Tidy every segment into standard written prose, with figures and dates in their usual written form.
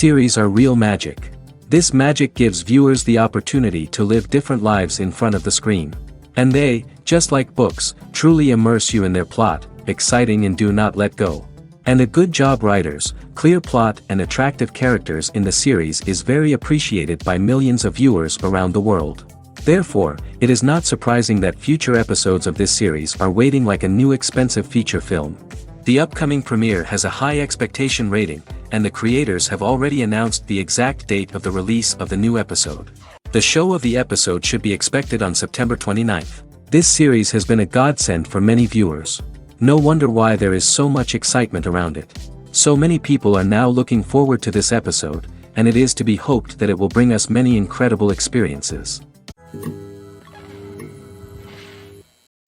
Series are real magic. This magic gives viewers the opportunity to live different lives in front of the screen. And they, just like books, truly immerse you in their plot, exciting and do not let go. And a good job writers, clear plot and attractive characters in the series is very appreciated by millions of viewers around the world. Therefore, it is not surprising that future episodes of this series are waiting like a new expensive feature film. The upcoming premiere has a high expectation rating, and the creators have already announced the exact date of the release of the new episode. The show of the episode should be expected on September 29th. This series has been a godsend for many viewers. No wonder why there is so much excitement around it. So many people are now looking forward to this episode, and it is to be hoped that it will bring us many incredible experiences.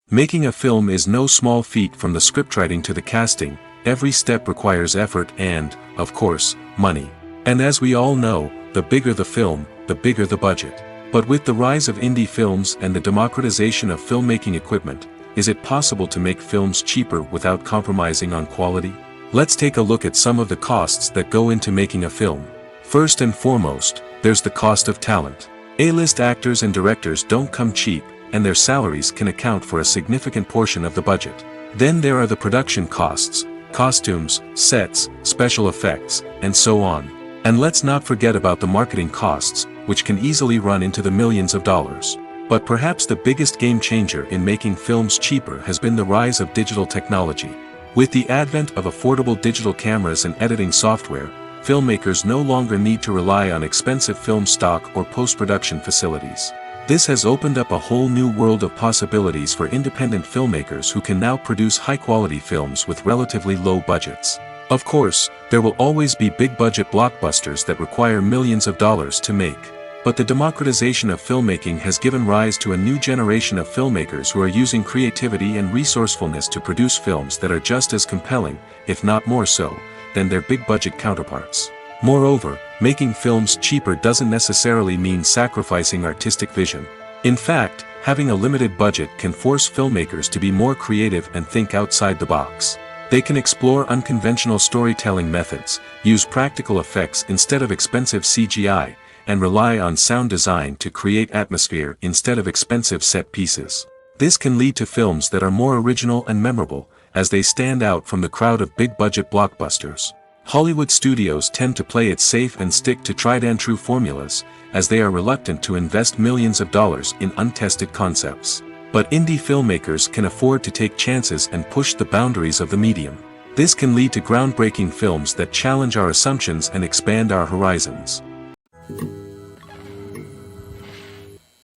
Making a film is no small feat. From the scriptwriting to the casting, every step requires effort and, of course, money. And as we all know, the bigger the film, the bigger the budget. But with the rise of indie films and the democratization of filmmaking equipment, is it possible to make films cheaper without compromising on quality? Let's take a look at some of the costs that go into making a film. First and foremost, there's the cost of talent. A-list actors and directors don't come cheap, and their salaries can account for a significant portion of the budget. Then there are the production costs, costumes, sets, special effects, and so on. And let's not forget about the marketing costs, which can easily run into the millions of dollars. But perhaps the biggest game changer in making films cheaper has been the rise of digital technology. With the advent of affordable digital cameras and editing software, filmmakers no longer need to rely on expensive film stock or post-production facilities. This has opened up a whole new world of possibilities for independent filmmakers who can now produce high-quality films with relatively low budgets. Of course, there will always be big-budget blockbusters that require millions of dollars to make. But the democratization of filmmaking has given rise to a new generation of filmmakers who are using creativity and resourcefulness to produce films that are just as compelling, if not more so, than their big-budget counterparts. Moreover, making films cheaper doesn't necessarily mean sacrificing artistic vision. In fact, having a limited budget can force filmmakers to be more creative and think outside the box. They can explore unconventional storytelling methods, use practical effects instead of expensive CGI, and rely on sound design to create atmosphere instead of expensive set pieces. This can lead to films that are more original and memorable, as they stand out from the crowd of big-budget blockbusters. Hollywood studios tend to play it safe and stick to tried-and-true formulas, as they are reluctant to invest millions of dollars in untested concepts. But indie filmmakers can afford to take chances and push the boundaries of the medium. This can lead to groundbreaking films that challenge our assumptions and expand our horizons.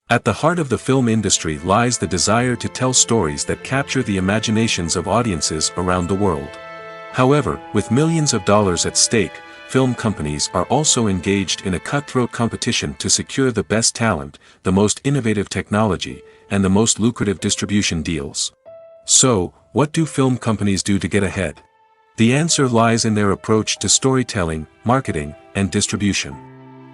At the heart of the film industry lies the desire to tell stories that capture the imaginations of audiences around the world. However, with millions of dollars at stake, film companies are also engaged in a cutthroat competition to secure the best talent, the most innovative technology, and the most lucrative distribution deals. So, what do film companies do to get ahead? The answer lies in their approach to storytelling, marketing, and distribution.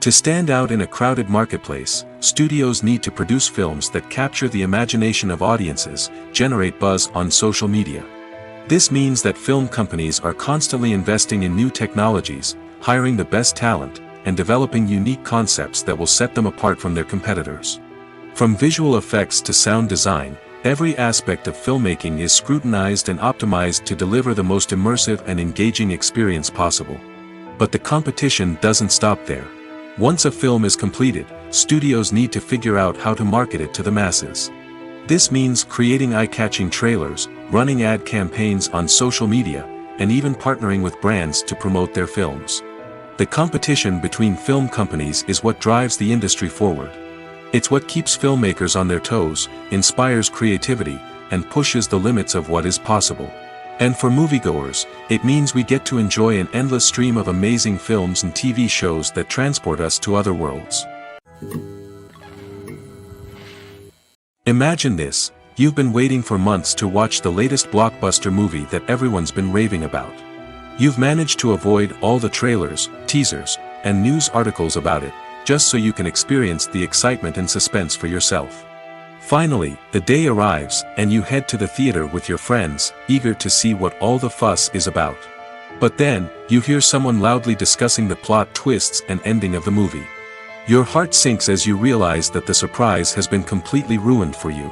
To stand out in a crowded marketplace, studios need to produce films that capture the imagination of audiences, generate buzz on social media. This means that film companies are constantly investing in new technologies, hiring the best talent, and developing unique concepts that will set them apart from their competitors. From visual effects to sound design, every aspect of filmmaking is scrutinized and optimized to deliver the most immersive and engaging experience possible. But the competition doesn't stop there. Once a film is completed, studios need to figure out how to market it to the masses. This means creating eye-catching trailers, running ad campaigns on social media, and even partnering with brands to promote their films. The competition between film companies is what drives the industry forward. It's what keeps filmmakers on their toes, inspires creativity, and pushes the limits of what is possible. And for moviegoers, it means we get to enjoy an endless stream of amazing films and TV shows that transport us to other worlds. Imagine this: you've been waiting for months to watch the latest blockbuster movie that everyone's been raving about. You've managed to avoid all the trailers, teasers, and news articles about it, just so you can experience the excitement and suspense for yourself. Finally, the day arrives, and you head to the theater with your friends, eager to see what all the fuss is about. But then, you hear someone loudly discussing the plot twists and ending of the movie. Your heart sinks as you realize that the surprise has been completely ruined for you.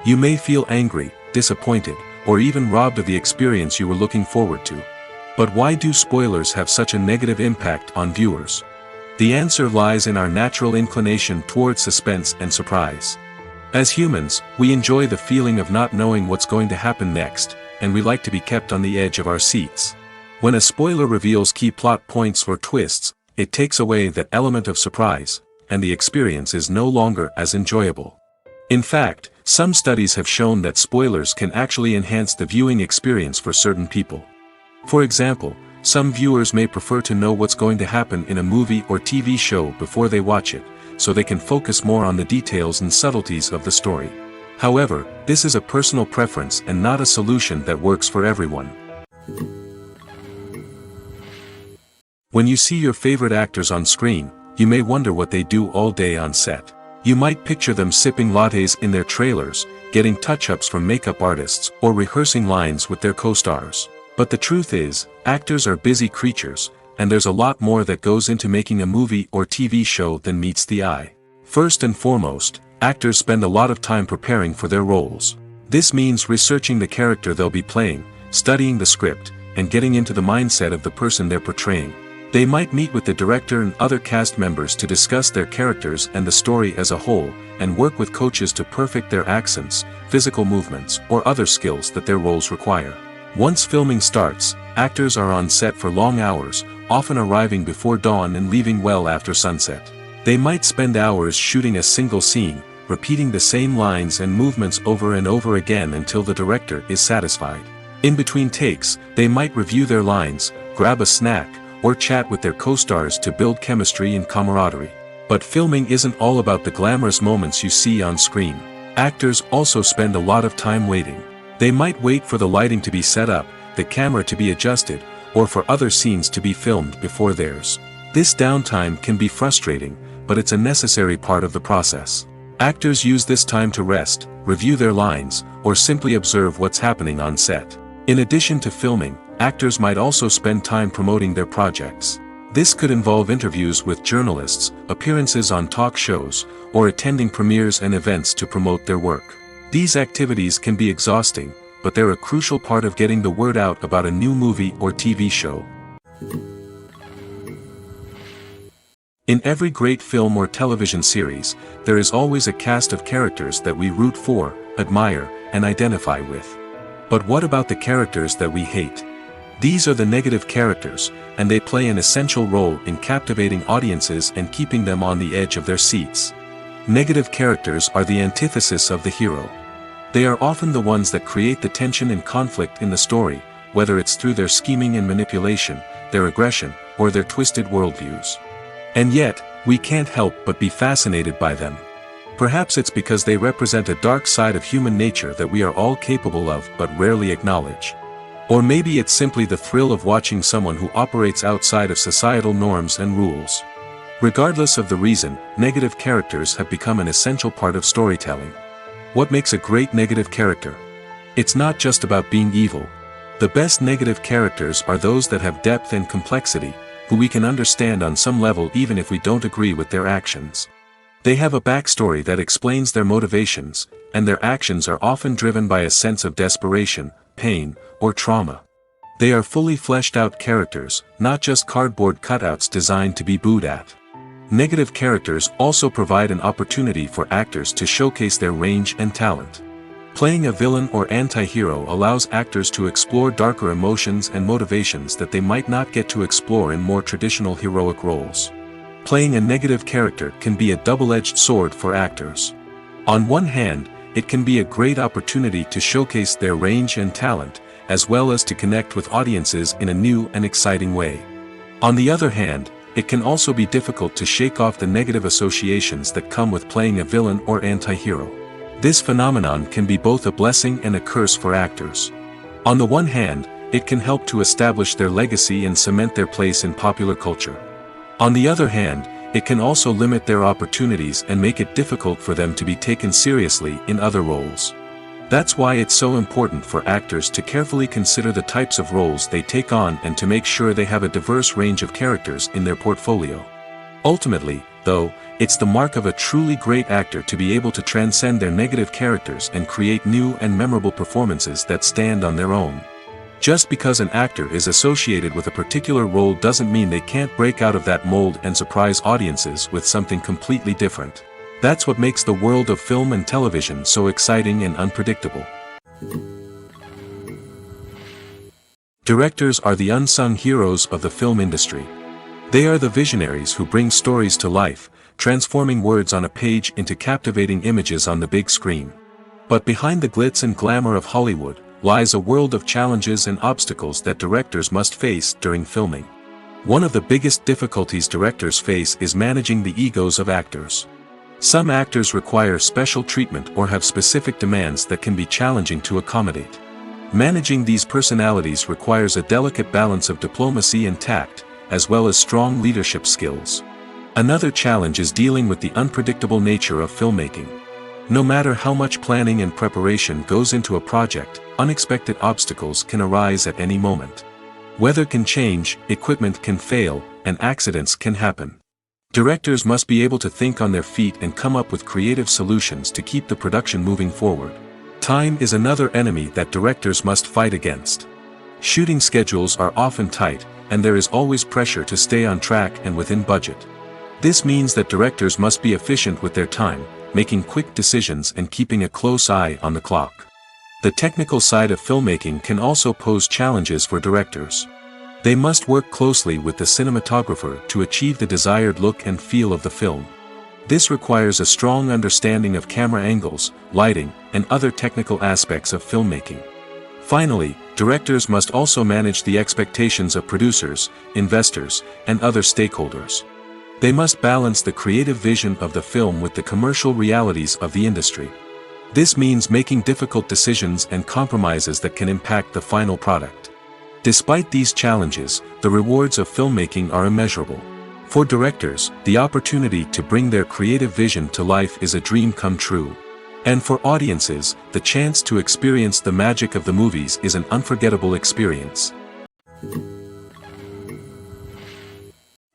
You may feel angry, disappointed, or even robbed of the experience you were looking forward to. But why do spoilers have such a negative impact on viewers? The answer lies in our natural inclination towards suspense and surprise. As humans, we enjoy the feeling of not knowing what's going to happen next, and we like to be kept on the edge of our seats. When a spoiler reveals key plot points or twists, it takes away that element of surprise, and the experience is no longer as enjoyable. In fact, some studies have shown that spoilers can actually enhance the viewing experience for certain people. For example, some viewers may prefer to know what's going to happen in a movie or TV show before they watch it, so they can focus more on the details and subtleties of the story. However, this is a personal preference and not a solution that works for everyone. When you see your favorite actors on screen, you may wonder what they do all day on set. You might picture them sipping lattes in their trailers, getting touch-ups from makeup artists, or rehearsing lines with their co-stars. But the truth is, actors are busy creatures, and there's a lot more that goes into making a movie or TV show than meets the eye. First and foremost, actors spend a lot of time preparing for their roles. This means researching the character they'll be playing, studying the script, and getting into the mindset of the person they're portraying. They might meet with the director and other cast members to discuss their characters and the story as a whole, and work with coaches to perfect their accents, physical movements, or other skills that their roles require. Once filming starts, actors are on set for long hours, often arriving before dawn and leaving well after sunset. They might spend hours shooting a single scene, repeating the same lines and movements over and over again until the director is satisfied. In between takes, they might review their lines, grab a snack, or chat with their co-stars to build chemistry and camaraderie. But filming isn't all about the glamorous moments you see on screen. Actors also spend a lot of time waiting. They might wait for the lighting to be set up, the camera to be adjusted, or for other scenes to be filmed before theirs. This downtime can be frustrating, but it's a necessary part of the process. Actors use this time to rest, review their lines, or simply observe what's happening on set. In addition to filming, actors might also spend time promoting their projects. This could involve interviews with journalists, appearances on talk shows, or attending premieres and events to promote their work. These activities can be exhausting, but they're a crucial part of getting the word out about a new movie or TV show. In every great film or television series, there is always a cast of characters that we root for, admire, and identify with. But what about the characters that we hate? These are the negative characters, and they play an essential role in captivating audiences and keeping them on the edge of their seats. Negative characters are the antithesis of the hero. They are often the ones that create the tension and conflict in the story, whether it's through their scheming and manipulation, their aggression, or their twisted worldviews. And yet, we can't help but be fascinated by them. Perhaps it's because they represent a dark side of human nature that we are all capable of but rarely acknowledge. Or maybe it's simply the thrill of watching someone who operates outside of societal norms and rules. Regardless of the reason, negative characters have become an essential part of storytelling. What makes a great negative character? It's not just about being evil. The best negative characters are those that have depth and complexity, who we can understand on some level even if we don't agree with their actions. They have a backstory that explains their motivations, and their actions are often driven by a sense of desperation, pain, or trauma. They are fully fleshed out characters, not just cardboard cutouts designed to be booed at. Negative characters also provide an opportunity for actors to showcase their range and talent. Playing a villain or anti-hero allows actors to explore darker emotions and motivations that they might not get to explore in more traditional heroic roles. Playing a negative character can be a double-edged sword for actors. On one hand, it can be a great opportunity to showcase their range and talent, as well as to connect with audiences in a new and exciting way. On the other hand, it can also be difficult to shake off the negative associations that come with playing a villain or anti-hero. This phenomenon can be both a blessing and a curse for actors. On the one hand, it can help to establish their legacy and cement their place in popular culture. On the other hand, it can also limit their opportunities and make it difficult for them to be taken seriously in other roles. That's why it's so important for actors to carefully consider the types of roles they take on and to make sure they have a diverse range of characters in their portfolio. Ultimately, though, it's the mark of a truly great actor to be able to transcend their negative characters and create new and memorable performances that stand on their own. Just because an actor is associated with a particular role doesn't mean they can't break out of that mold and surprise audiences with something completely different. That's what makes the world of film and television so exciting and unpredictable. Directors are the unsung heroes of the film industry. They are the visionaries who bring stories to life, transforming words on a page into captivating images on the big screen. But behind the glitz and glamour of Hollywood lies a world of challenges and obstacles that directors must face during filming. One of the biggest difficulties directors face is managing the egos of actors. Some actors require special treatment or have specific demands that can be challenging to accommodate. Managing these personalities requires a delicate balance of diplomacy and tact, as well as strong leadership skills. Another challenge is dealing with the unpredictable nature of filmmaking. No matter how much planning and preparation goes into a project, unexpected obstacles can arise at any moment. Weather can change, equipment can fail, and accidents can happen. Directors must be able to think on their feet and come up with creative solutions to keep the production moving forward. Time is another enemy that directors must fight against. Shooting schedules are often tight, and there is always pressure to stay on track and within budget. This means that directors must be efficient with their time, making quick decisions and keeping a close eye on the clock. The technical side of filmmaking can also pose challenges for directors. They must work closely with the cinematographer to achieve the desired look and feel of the film. This requires a strong understanding of camera angles, lighting, and other technical aspects of filmmaking. Finally, directors must also manage the expectations of producers, investors, and other stakeholders. They must balance the creative vision of the film with the commercial realities of the industry. This means making difficult decisions and compromises that can impact the final product. Despite these challenges, the rewards of filmmaking are immeasurable. For directors, the opportunity to bring their creative vision to life is a dream come true. And for audiences, the chance to experience the magic of the movies is an unforgettable experience.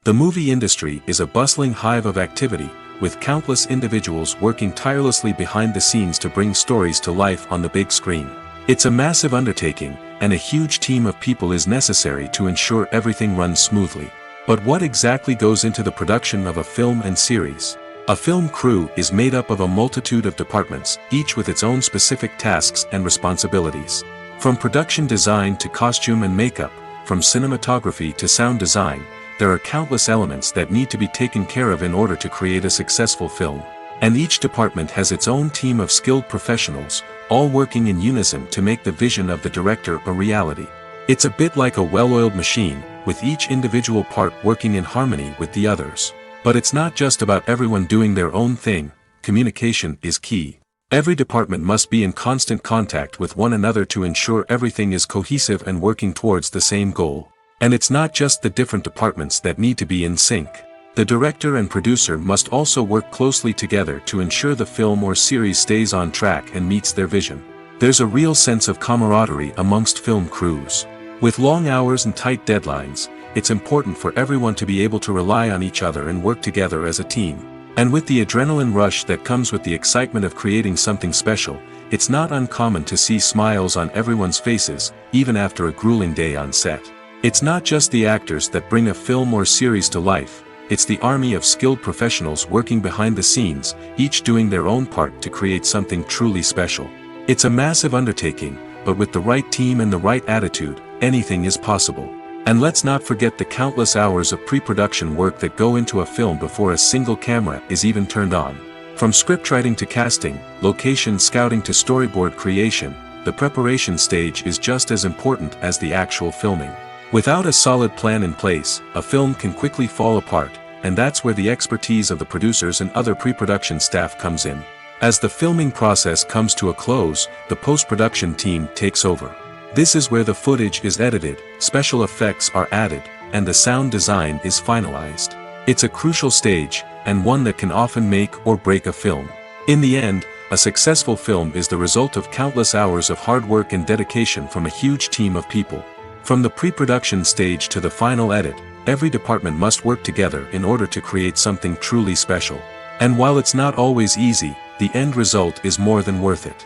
The movie industry is a bustling hive of activity, with countless individuals working tirelessly behind the scenes to bring stories to life on the big screen. It's a massive undertaking, and a huge team of people is necessary to ensure everything runs smoothly. But what exactly goes into the production of a film and series? A film crew is made up of a multitude of departments, each with its own specific tasks and responsibilities. From production design to costume and makeup, from cinematography to sound design, there are countless elements that need to be taken care of in order to create a successful film. And each department has its own team of skilled professionals, all working in unison to make the vision of the director a reality. It's a bit like a well-oiled machine, with each individual part working in harmony with the others. But it's not just about everyone doing their own thing. Communication is key. Every department must be in constant contact with one another to ensure everything is cohesive and working towards the same goal. And it's not just the different departments that need to be in sync. The director and producer must also work closely together to ensure the film or series stays on track and meets their vision. There's a real sense of camaraderie amongst film crews. With long hours and tight deadlines, it's important for everyone to be able to rely on each other and work together as a team. And with the adrenaline rush that comes with the excitement of creating something special, it's not uncommon to see smiles on everyone's faces, even after a grueling day on set. It's not just the actors that bring a film or series to life. It's the army of skilled professionals working behind the scenes, each doing their own part to create something truly special. It's a massive undertaking, but with the right team and the right attitude, anything is possible. And let's not forget the countless hours of pre-production work that go into a film before a single camera is even turned on. From scriptwriting to casting, location scouting to storyboard creation, the preparation stage is just as important as the actual filming. Without a solid plan in place, a film can quickly fall apart, and that's where the expertise of the producers and other pre-production staff comes in. As the filming process comes to a close, the post-production team takes over. This is where the footage is edited, special effects are added, and the sound design is finalized. It's a crucial stage, and one that can often make or break a film. In the end, a successful film is the result of countless hours of hard work and dedication from a huge team of people. From the pre-production stage to the final edit, every department must work together in order to create something truly special. And while it's not always easy, the end result is more than worth it.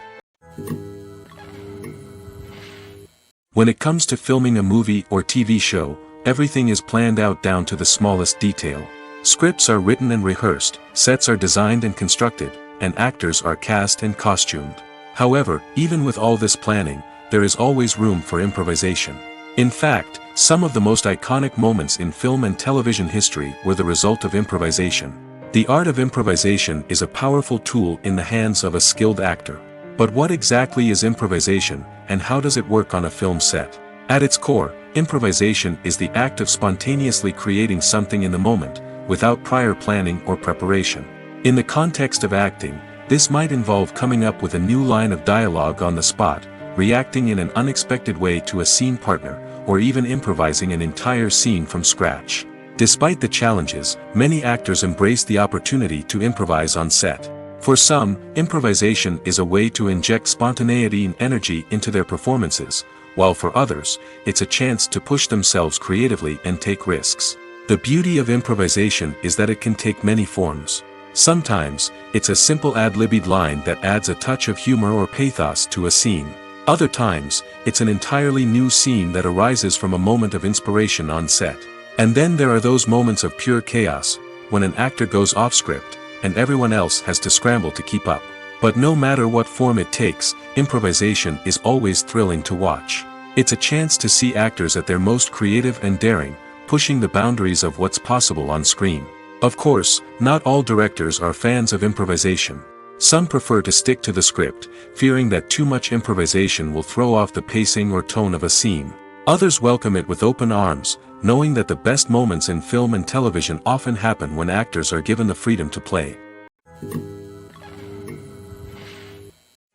When it comes to filming a movie or TV show, everything is planned out down to the smallest detail. Scripts are written and rehearsed, sets are designed and constructed, and actors are cast and costumed. However, even with all this planning, there is always room for improvisation. In fact, some of the most iconic moments in film and television history were the result of improvisation. The art of improvisation is a powerful tool in the hands of a skilled actor. But what exactly is improvisation, and how does it work on a film set? At its core, improvisation is the act of spontaneously creating something in the moment, without prior planning or preparation. In the context of acting, this might involve coming up with a new line of dialogue on the spot, reacting in an unexpected way to a scene partner, or even improvising an entire scene from scratch. Despite the challenges, many actors embrace the opportunity to improvise on set. For some, improvisation is a way to inject spontaneity and energy into their performances, while for others, it's a chance to push themselves creatively and take risks. The beauty of improvisation is that it can take many forms. Sometimes, it's a simple ad-libbed line that adds a touch of humor or pathos to a scene. Other times, it's an entirely new scene that arises from a moment of inspiration on set. And then there are those moments of pure chaos, when an actor goes off script, and everyone else has to scramble to keep up. But no matter what form it takes, improvisation is always thrilling to watch. It's a chance to see actors at their most creative and daring, pushing the boundaries of what's possible on screen. Of course, not all directors are fans of improvisation. Some prefer to stick to the script, fearing that too much improvisation will throw off the pacing or tone of a scene. Others welcome it with open arms, knowing that the best moments in film and television often happen when actors are given the freedom to play.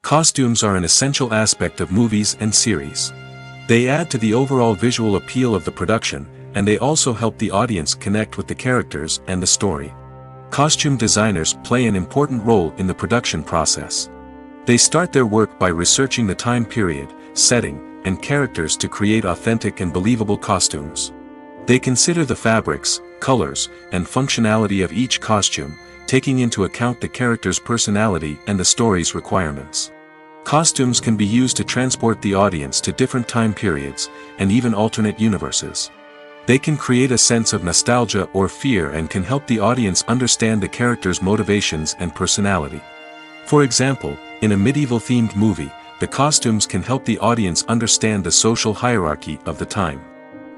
Costumes are an essential aspect of movies and series. They add to the overall visual appeal of the production, and they also help the audience connect with the characters and the story. Costume designers play an important role in the production process. They start their work by researching the time period, setting, and characters to create authentic and believable costumes. They consider the fabrics, colors, and functionality of each costume, taking into account the character's personality and the story's requirements. Costumes can be used to transport the audience to different time periods, and even alternate universes. They can create a sense of nostalgia or fear and can help the audience understand the character's motivations and personality. For example, in a medieval-themed movie, the costumes can help the audience understand the social hierarchy of the time.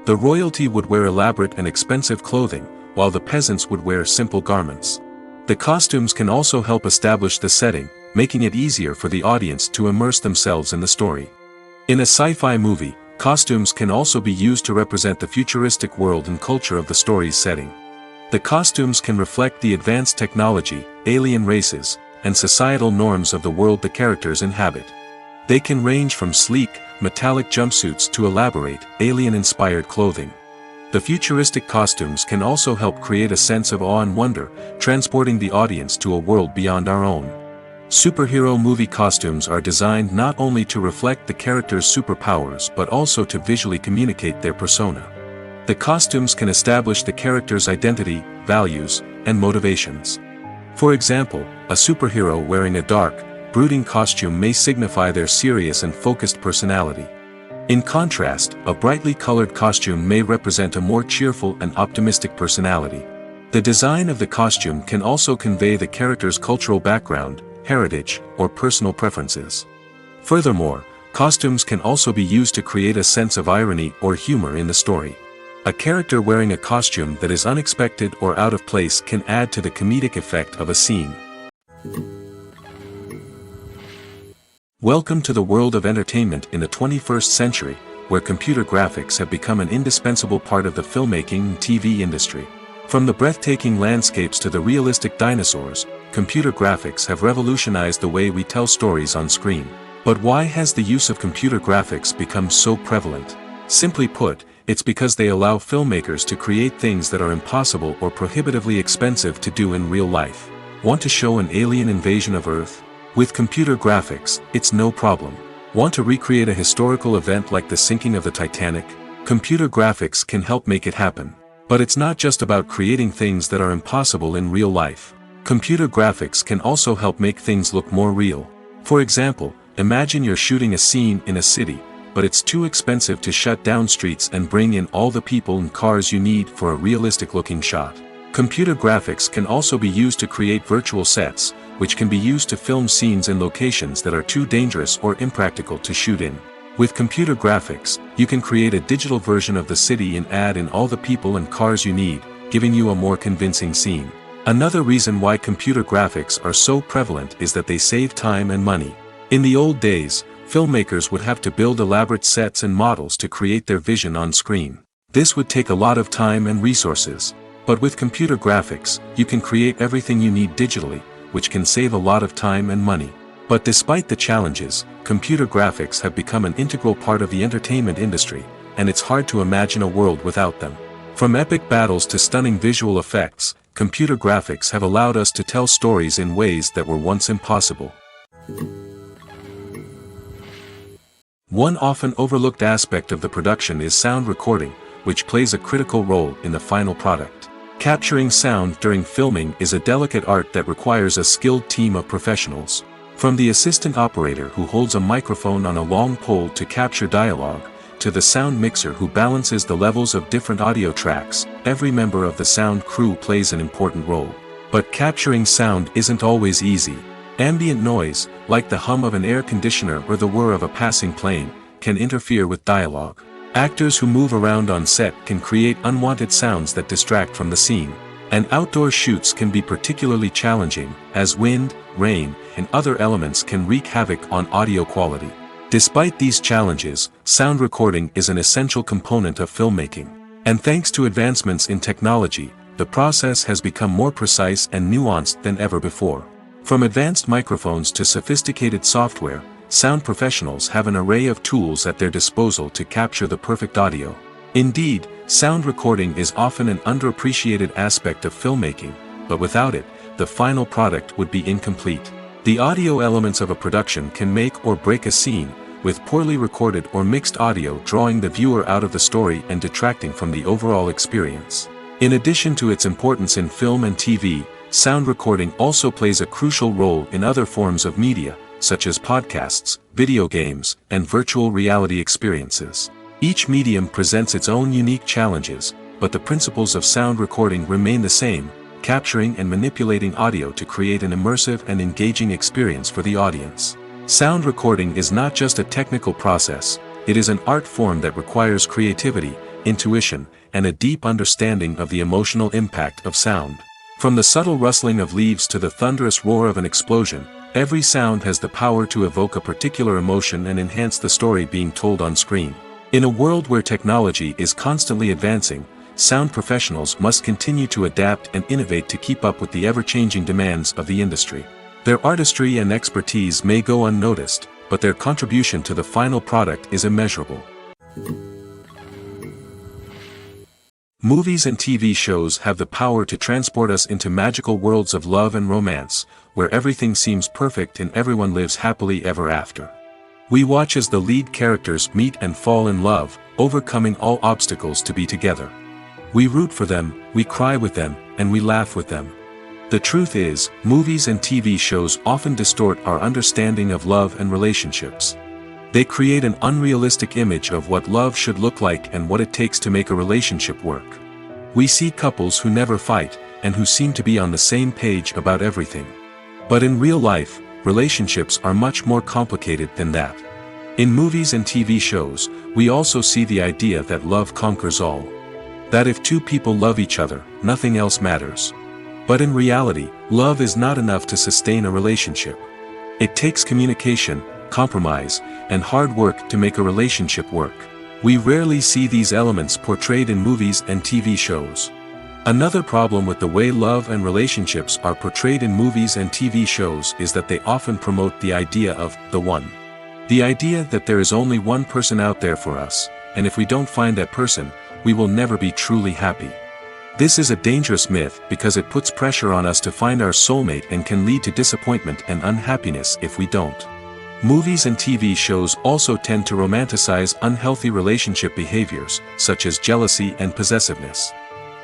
The royalty would wear elaborate and expensive clothing, while the peasants would wear simple garments. The costumes can also help establish the setting, making it easier for the audience to immerse themselves in the story. In a sci-fi movie, costumes can also be used to represent the futuristic world and culture of the story's setting. The costumes can reflect the advanced technology, alien races, and societal norms of the world the characters inhabit. They can range from sleek, metallic jumpsuits to elaborate, alien-inspired clothing. The futuristic costumes can also help create a sense of awe and wonder, transporting the audience to a world beyond our own. Superhero movie costumes are designed not only to reflect the character's superpowers but also to visually communicate their persona. The costumes can establish the character's identity, values, and motivations. For example, a superhero wearing a dark, brooding costume may signify their serious and focused personality. In contrast, a brightly colored costume may represent a more cheerful and optimistic personality. The design of the costume can also convey the character's cultural background, heritage, or personal preferences. Furthermore, costumes can also be used to create a sense of irony or humor in the story. A character wearing a costume that is unexpected or out of place can add to the comedic effect of a scene. Welcome to the world of entertainment in the 21st century, where computer graphics have become an indispensable part of the filmmaking and TV industry. From the breathtaking landscapes to the realistic dinosaurs, computer graphics have revolutionized the way we tell stories on screen. But why has the use of computer graphics become so prevalent? Simply put, it's because they allow filmmakers to create things that are impossible or prohibitively expensive to do in real life. Want to show an alien invasion of Earth? With computer graphics, it's no problem. Want to recreate a historical event like the sinking of the Titanic? Computer graphics can help make it happen. But it's not just about creating things that are impossible in real life. Computer graphics can also help make things look more real. For example, imagine you're shooting a scene in a city, but it's too expensive to shut down streets and bring in all the people and cars you need for a realistic-looking shot. Computer graphics can also be used to create virtual sets, which can be used to film scenes in locations that are too dangerous or impractical to shoot in. With computer graphics, you can create a digital version of the city and add in all the people and cars you need, giving you a more convincing scene. Another reason why computer graphics are so prevalent is that they save time and money. In the old days, filmmakers would have to build elaborate sets and models to create their vision on screen. This would take a lot of time and resources. But with computer graphics, you can create everything you need digitally, which can save a lot of time and money. But despite the challenges, computer graphics have become an integral part of the entertainment industry, and it's hard to imagine a world without them. From epic battles to stunning visual effects, computer graphics have allowed us to tell stories in ways that were once impossible. One often overlooked aspect of the production is sound recording, which plays a critical role in the final product. Capturing sound during filming is a delicate art that requires a skilled team of professionals. From the assistant operator who holds a microphone on a long pole to capture dialogue, to the sound mixer who balances the levels of different audio tracks, every member of the sound crew plays an important role. But capturing sound isn't always easy. Ambient noise, like the hum of an air conditioner or the whir of a passing plane, can interfere with dialogue. Actors who move around on set can create unwanted sounds that distract from the scene. And outdoor shoots can be particularly challenging, as wind, rain, and other elements can wreak havoc on audio quality. Despite these challenges, sound recording is an essential component of filmmaking. And thanks to advancements in technology, the process has become more precise and nuanced than ever before. From advanced microphones to sophisticated software, sound professionals have an array of tools at their disposal to capture the perfect audio. Indeed, sound recording is often an underappreciated aspect of filmmaking, but without it, the final product would be incomplete. The audio elements of a production can make or break a scene, with poorly recorded or mixed audio drawing the viewer out of the story and detracting from the overall experience. In addition to its importance in film and TV, sound recording also plays a crucial role in other forms of media, such as podcasts, video games, and virtual reality experiences. Each medium presents its own unique challenges, but the principles of sound recording remain the same, capturing and manipulating audio to create an immersive and engaging experience for the audience. Sound recording is not just a technical process, it is an art form that requires creativity, intuition, and a deep understanding of the emotional impact of sound. From the subtle rustling of leaves to the thunderous roar of an explosion, every sound has the power to evoke a particular emotion and enhance the story being told on screen. In a world where technology is constantly advancing, sound professionals must continue to adapt and innovate to keep up with the ever-changing demands of the industry. Their artistry and expertise may go unnoticed, but their contribution to the final product is immeasurable. Movies and TV shows have the power to transport us into magical worlds of love and romance, where everything seems perfect and everyone lives happily ever after. We watch as the lead characters meet and fall in love, overcoming all obstacles to be together. We root for them, we cry with them, and we laugh with them. The truth is, movies and TV shows often distort our understanding of love and relationships. They create an unrealistic image of what love should look like and what it takes to make a relationship work. We see couples who never fight, and who seem to be on the same page about everything. But in real life, relationships are much more complicated than that. In movies and TV shows, we also see the idea that love conquers all. That if two people love each other, nothing else matters. But in reality, love is not enough to sustain a relationship. It takes communication, compromise, and hard work to make a relationship work. We rarely see these elements portrayed in movies and TV shows. Another problem with the way love and relationships are portrayed in movies and TV shows is that they often promote the idea of the one. The idea that there is only one person out there for us, and if we don't find that person, we will never be truly happy. This is a dangerous myth because it puts pressure on us to find our soulmate and can lead to disappointment and unhappiness if we don't. Movies and TV shows also tend to romanticize unhealthy relationship behaviors, such as jealousy and possessiveness.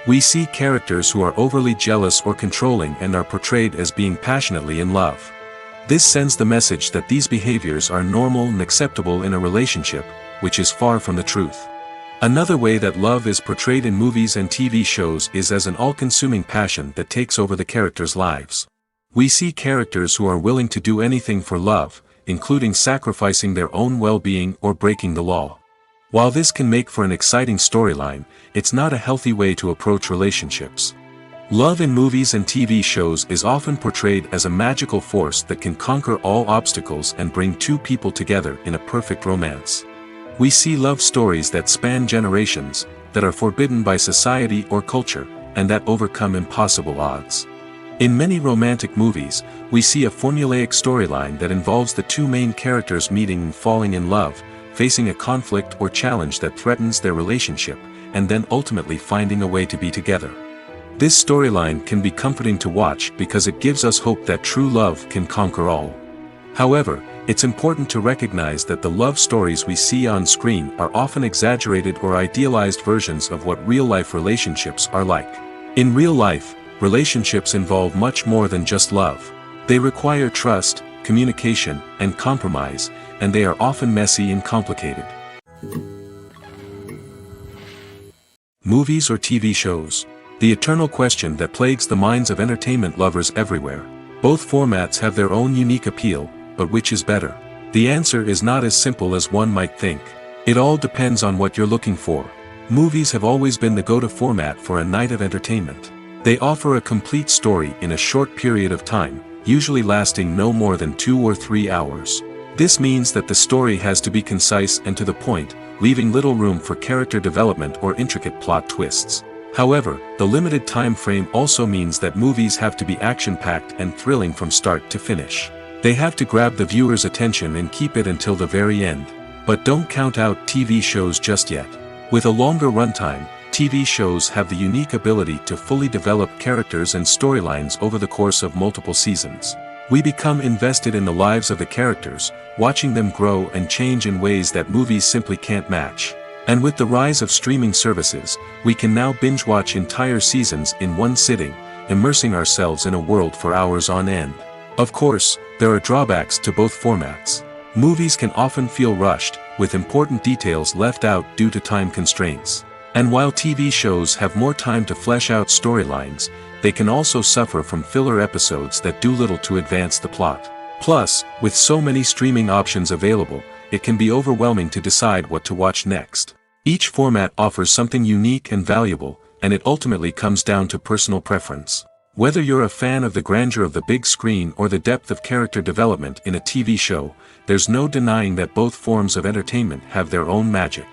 We see characters who are overly jealous or controlling and are portrayed as being passionately in love. This sends the message that these behaviors are normal and acceptable in a relationship, which is far from the truth. Another way that love is portrayed in movies and TV shows is as an all-consuming passion that takes over the characters' lives. We see characters who are willing to do anything for love, including sacrificing their own well-being or breaking the law. While this can make for an exciting storyline, it's not a healthy way to approach relationships. Love in movies and TV shows is often portrayed as a magical force that can conquer all obstacles and bring two people together in a perfect romance. We see love stories that span generations, that are forbidden by society or culture, and that overcome impossible odds. In many romantic movies, we see a formulaic storyline that involves the two main characters meeting and falling in love, facing a conflict or challenge that threatens their relationship, and then ultimately finding a way to be together. This storyline can be comforting to watch because it gives us hope that true love can conquer all. However, it's important to recognize that the love stories we see on screen are often exaggerated or idealized versions of what real-life relationships are like. In real life, relationships involve much more than just love. They require trust, communication, and compromise, and they are often messy and complicated. Movies or TV shows? The eternal question that plagues the minds of entertainment lovers everywhere. Both formats have their own unique appeal, but which is better? The answer is not as simple as one might think. It all depends on what you're looking for. Movies have always been the go-to format for a night of entertainment. They offer a complete story in a short period of time, usually lasting no more than 2 or 3 hours. This means that the story has to be concise and to the point, leaving little room for character development or intricate plot twists. However, the limited time frame also means that movies have to be action-packed and thrilling from start to finish. They have to grab the viewer's attention and keep it until the very end. But don't count out TV shows just yet. With a longer runtime, TV shows have the unique ability to fully develop characters and storylines over the course of multiple seasons. We become invested in the lives of the characters, watching them grow and change in ways that movies simply can't match. And with the rise of streaming services, we can now binge-watch entire seasons in one sitting, immersing ourselves in a world for hours on end. Of course, there are drawbacks to both formats. Movies can often feel rushed, with important details left out due to time constraints. And while TV shows have more time to flesh out storylines, they can also suffer from filler episodes that do little to advance the plot. Plus, with so many streaming options available, it can be overwhelming to decide what to watch next. Each format offers something unique and valuable, and it ultimately comes down to personal preference. Whether you're a fan of the grandeur of the big screen or the depth of character development in a TV show, there's no denying that both forms of entertainment have their own magic.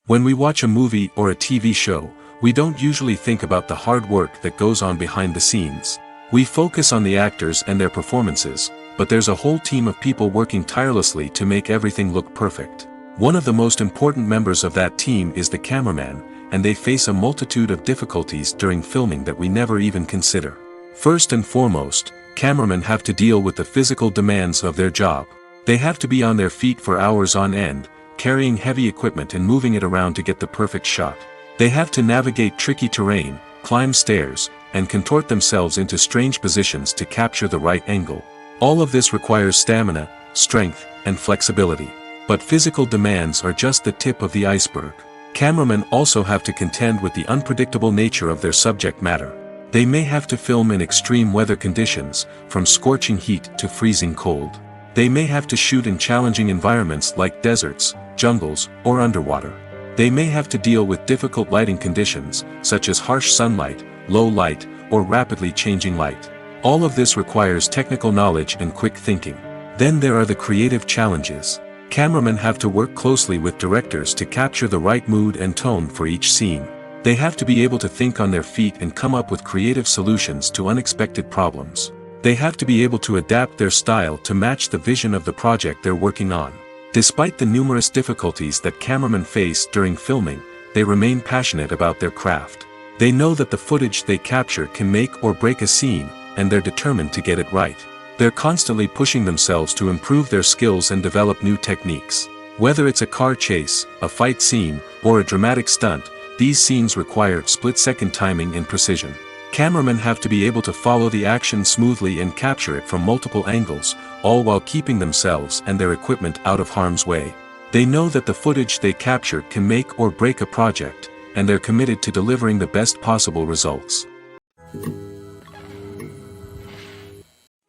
When we watch a movie or a TV show, we don't usually think about the hard work that goes on behind the scenes. We focus on the actors and their performances, but there's a whole team of people working tirelessly to make everything look perfect. One of the most important members of that team is the cameraman, and they face a multitude of difficulties during filming that we never even consider. First and foremost, cameramen have to deal with the physical demands of their job. They have to be on their feet for hours on end, carrying heavy equipment and moving it around to get the perfect shot. They have to navigate tricky terrain, climb stairs, and contort themselves into strange positions to capture the right angle. All of this requires stamina, strength, and flexibility. But physical demands are just the tip of the iceberg. Cameramen also have to contend with the unpredictable nature of their subject matter. They may have to film in extreme weather conditions, from scorching heat to freezing cold. They may have to shoot in challenging environments like deserts, jungles, or underwater. They may have to deal with difficult lighting conditions, such as harsh sunlight, low light, or rapidly changing light. All of this requires technical knowledge and quick thinking. Then there are the creative challenges. Cameramen have to work closely with directors to capture the right mood and tone for each scene. They have to be able to think on their feet and come up with creative solutions to unexpected problems. They have to be able to adapt their style to match the vision of the project they're working on. Despite the numerous difficulties that cameramen face during filming, they remain passionate about their craft. They know that the footage they capture can make or break a scene, and they're determined to get it right. They're constantly pushing themselves to improve their skills and develop new techniques. Whether it's a car chase, a fight scene, or a dramatic stunt, these scenes require split-second timing and precision. Cameramen have to be able to follow the action smoothly and capture it from multiple angles, all while keeping themselves and their equipment out of harm's way. They know that the footage they capture can make or break a project, and they're committed to delivering the best possible results.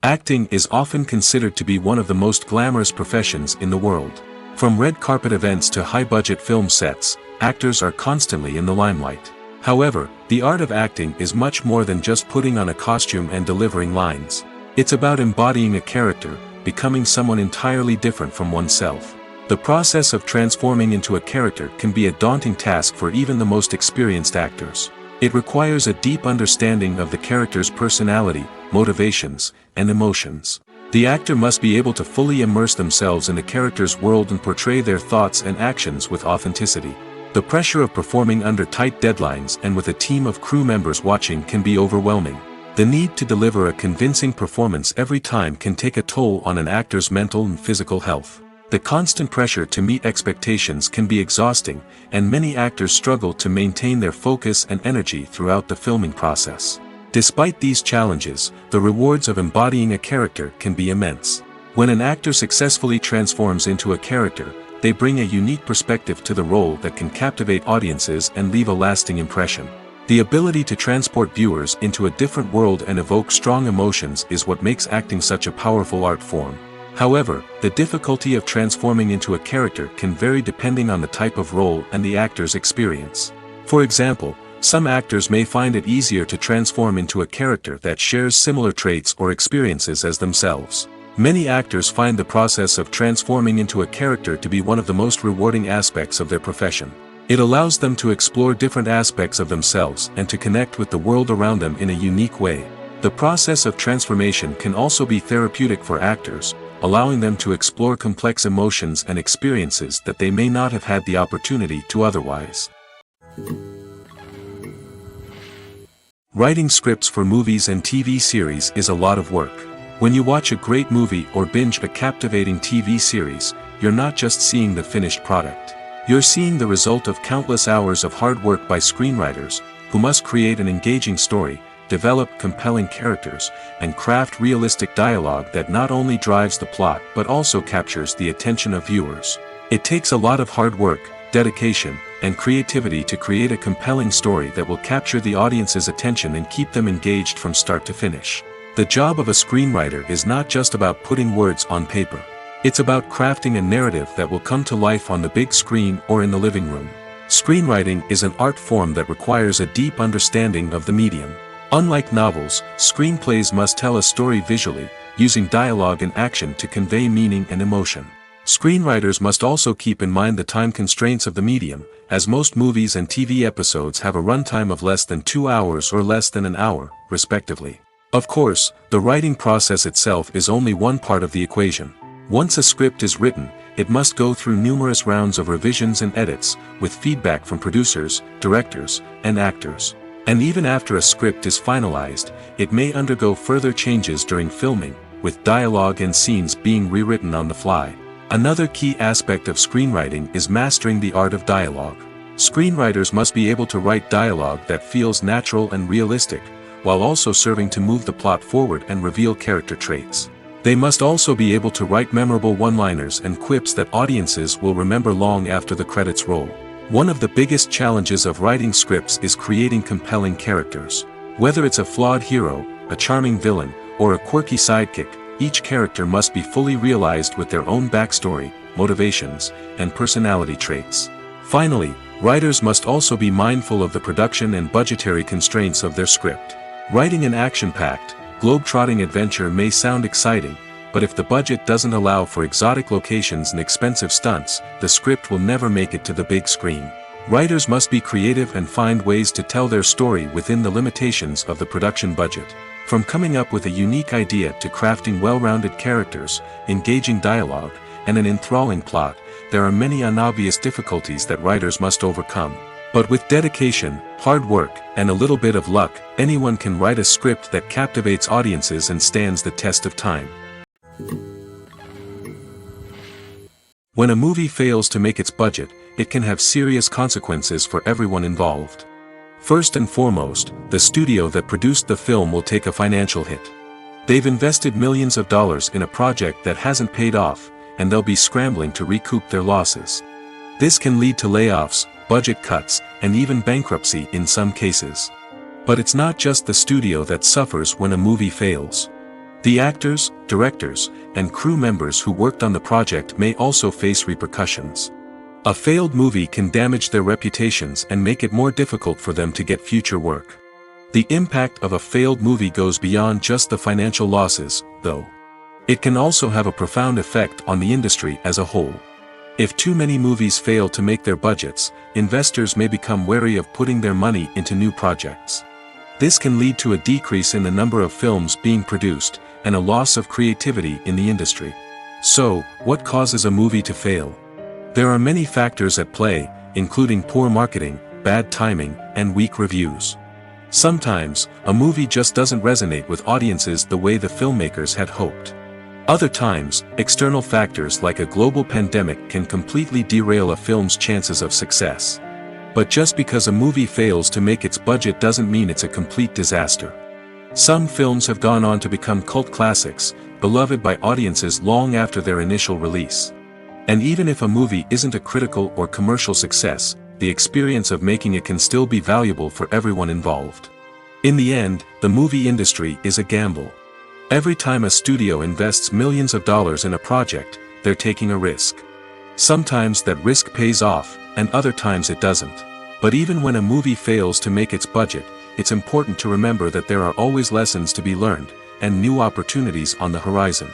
Acting is often considered to be one of the most glamorous professions in the world. From red carpet events to high-budget film sets, actors are constantly in the limelight. However, the art of acting is much more than just putting on a costume and delivering lines. It's about embodying a character, becoming someone entirely different from oneself. The process of transforming into a character can be a daunting task for even the most experienced actors. It requires a deep understanding of the character's personality, motivations, and emotions. The actor must be able to fully immerse themselves in the character's world and portray their thoughts and actions with authenticity. The pressure of performing under tight deadlines and with a team of crew members watching can be overwhelming. The need to deliver a convincing performance every time can take a toll on an actor's mental and physical health. The constant pressure to meet expectations can be exhausting, and many actors struggle to maintain their focus and energy throughout the filming process. Despite these challenges, the rewards of embodying a character can be immense. When an actor successfully transforms into a character, they bring a unique perspective to the role that can captivate audiences and leave a lasting impression. The ability to transport viewers into a different world and evoke strong emotions is what makes acting such a powerful art form. However, the difficulty of transforming into a character can vary depending on the type of role and the actor's experience. For example, some actors may find it easier to transform into a character that shares similar traits or experiences as themselves. Many actors find the process of transforming into a character to be one of the most rewarding aspects of their profession. It allows them to explore different aspects of themselves and to connect with the world around them in a unique way. The process of transformation can also be therapeutic for actors, allowing them to explore complex emotions and experiences that they may not have had the opportunity to otherwise. Writing scripts for movies and TV series is a lot of work. When you watch a great movie or binge a captivating TV series, you're not just seeing the finished product. You're seeing the result of countless hours of hard work by screenwriters, who must create an engaging story, develop compelling characters, and craft realistic dialogue that not only drives the plot but also captures the attention of viewers. It takes a lot of hard work, dedication, and creativity to create a compelling story that will capture the audience's attention and keep them engaged from start to finish. The job of a screenwriter is not just about putting words on paper. It's about crafting a narrative that will come to life on the big screen or in the living room. Screenwriting is an art form that requires a deep understanding of the medium. Unlike novels, screenplays must tell a story visually, using dialogue and action to convey meaning and emotion. Screenwriters must also keep in mind the time constraints of the medium, as most movies and TV episodes have a runtime of less than 2 hours or less than an hour, respectively. Of course, the writing process itself is only one part of the equation. Once a script is written, it must go through numerous rounds of revisions and edits, with feedback from producers, directors, and actors. And even after a script is finalized, it may undergo further changes during filming, with dialogue and scenes being rewritten on the fly. Another key aspect of screenwriting is mastering the art of dialogue. Screenwriters must be able to write dialogue that feels natural and realistic, while also serving to move the plot forward and reveal character traits. They must also be able to write memorable one-liners and quips that audiences will remember long after the credits roll. One of the biggest challenges of writing scripts is creating compelling characters. Whether it's a flawed hero, a charming villain, or a quirky sidekick, each character must be fully realized with their own backstory, motivations, and personality traits. Finally, writers must also be mindful of the production and budgetary constraints of their script. Writing an action-packed, globe-trotting adventure may sound exciting, but if the budget doesn't allow for exotic locations and expensive stunts, the script will never make it to the big screen. Writers must be creative and find ways to tell their story within the limitations of the production budget. From coming up with a unique idea to crafting well-rounded characters, engaging dialogue, and an enthralling plot, there are many unobvious difficulties that writers must overcome. But with dedication, hard work, and a little bit of luck, anyone can write a script that captivates audiences and stands the test of time. When a movie fails to make its budget, it can have serious consequences for everyone involved. First and foremost, the studio that produced the film will take a financial hit. They've invested millions of dollars in a project that hasn't paid off, and they'll be scrambling to recoup their losses. This can lead to layoffs, budget cuts, and even bankruptcy in some cases. But it's not just the studio that suffers when a movie fails. The actors, directors, and crew members who worked on the project may also face repercussions. A failed movie can damage their reputations and make it more difficult for them to get future work. The impact of a failed movie goes beyond just the financial losses, though. It can also have a profound effect on the industry as a whole. If too many movies fail to make their budgets, investors may become wary of putting their money into new projects. This can lead to a decrease in the number of films being produced, and a loss of creativity in the industry. So, what causes a movie to fail? There are many factors at play, including poor marketing, bad timing, and weak reviews. Sometimes, a movie just doesn't resonate with audiences the way the filmmakers had hoped. Other times, external factors like a global pandemic can completely derail a film's chances of success. But just because a movie fails to make its budget doesn't mean it's a complete disaster. Some films have gone on to become cult classics, beloved by audiences long after their initial release. And even if a movie isn't a critical or commercial success, the experience of making it can still be valuable for everyone involved. In the end, the movie industry is a gamble. Every time a studio invests millions of dollars in a project, they're taking a risk. Sometimes that risk pays off, and other times it doesn't. But even when a movie fails to make its budget, it's important to remember that there are always lessons to be learned, and new opportunities on the horizon.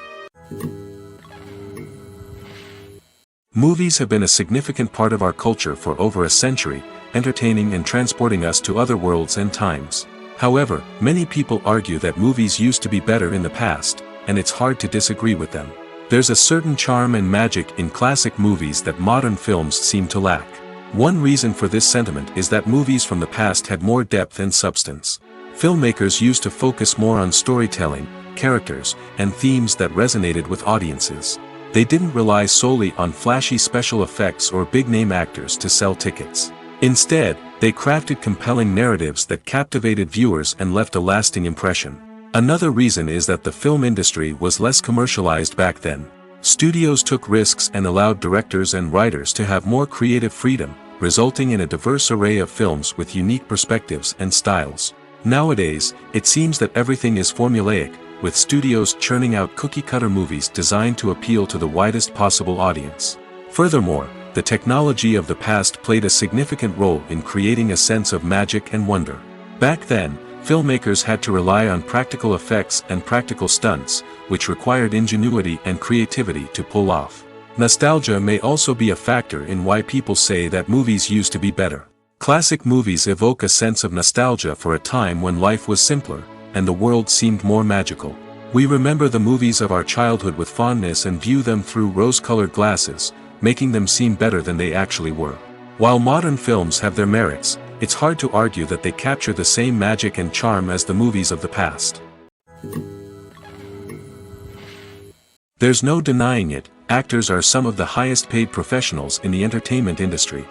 Movies have been a significant part of our culture for over a century, entertaining and transporting us to other worlds and times. However, many people argue that movies used to be better in the past, and it's hard to disagree with them. There's a certain charm and magic in classic movies that modern films seem to lack. One reason for this sentiment is that movies from the past had more depth and substance. Filmmakers used to focus more on storytelling, characters, and themes that resonated with audiences. They didn't rely solely on flashy special effects or big-name actors to sell tickets. Instead, they crafted compelling narratives that captivated viewers and left a lasting impression. Another reason is that the film industry was less commercialized back then. Studios took risks and allowed directors and writers to have more creative freedom, resulting in a diverse array of films with unique perspectives and styles. Nowadays, it seems that everything is formulaic, with studios churning out cookie-cutter movies designed to appeal to the widest possible audience. Furthermore, the technology of the past played a significant role in creating a sense of magic and wonder. Back then, filmmakers had to rely on practical effects and practical stunts, which required ingenuity and creativity to pull off. Nostalgia may also be a factor in why people say that movies used to be better. Classic movies evoke a sense of nostalgia for a time when life was simpler, and the world seemed more magical. We remember the movies of our childhood with fondness and view them through rose-colored glasses, making them seem better than they actually were. While modern films have their merits, it's hard to argue that they capture the same magic and charm as the movies of the past. There's no denying it, actors are some of the highest-paid professionals in the entertainment industry.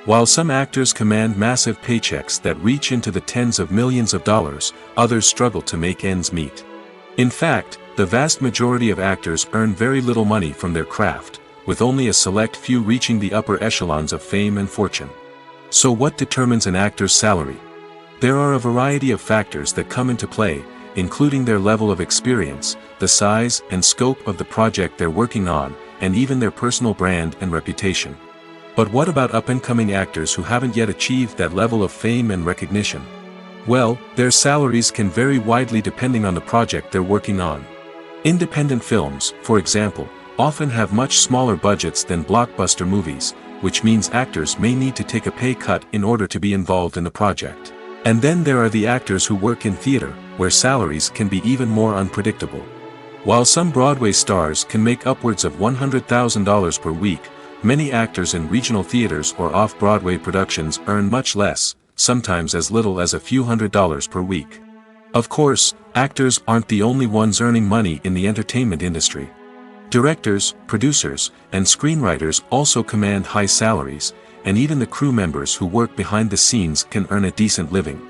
While some actors command massive paychecks that reach into the tens of millions of dollars, others struggle to make ends meet. In fact, the vast majority of actors earn very little money from their craft, with only a select few reaching the upper echelons of fame and fortune. So what determines an actor's salary? There are a variety of factors that come into play, including their level of experience, the size and scope of the project they're working on, and even their personal brand and reputation. But what about up-and-coming actors who haven't yet achieved that level of fame and recognition? Well, their salaries can vary widely depending on the project they're working on. Independent films, for example, often have much smaller budgets than blockbuster movies, which means actors may need to take a pay cut in order to be involved in the project. And then there are the actors who work in theater, where salaries can be even more unpredictable. While some Broadway stars can make upwards of $100,000 per week, many actors in regional theaters or off-Broadway productions earn much less, sometimes as little as a few $100s per week. Of course, actors aren't the only ones earning money in the entertainment industry. Directors, producers, and screenwriters also command high salaries, and even the crew members who work behind the scenes can earn a decent living.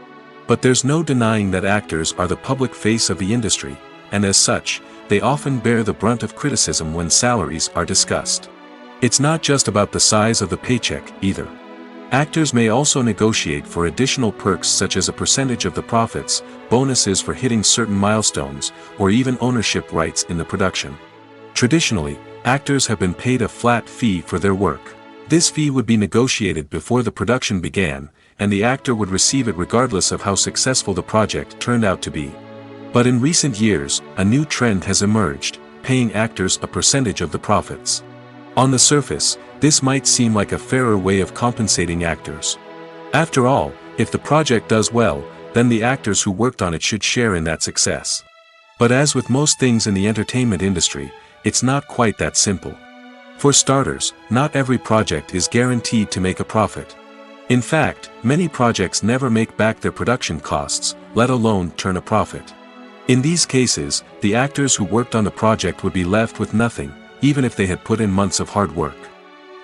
But there's no denying that actors are the public face of the industry, and as such, they often bear the brunt of criticism when salaries are discussed. It's not just about the size of the paycheck, either. Actors may also negotiate for additional perks such as a percentage of the profits, bonuses for hitting certain milestones, or even ownership rights in the production. Traditionally, actors have been paid a flat fee for their work. This fee would be negotiated before the production began, and the actor would receive it regardless of how successful the project turned out to be. But in recent years, a new trend has emerged, paying actors a percentage of the profits. On the surface, this might seem like a fairer way of compensating actors. After all, if the project does well, then the actors who worked on it should share in that success. But as with most things in the entertainment industry, it's not quite that simple. For starters, not every project is guaranteed to make a profit. In fact, many projects never make back their production costs, let alone turn a profit. In these cases, the actors who worked on the project would be left with nothing, even if they had put in months of hard work.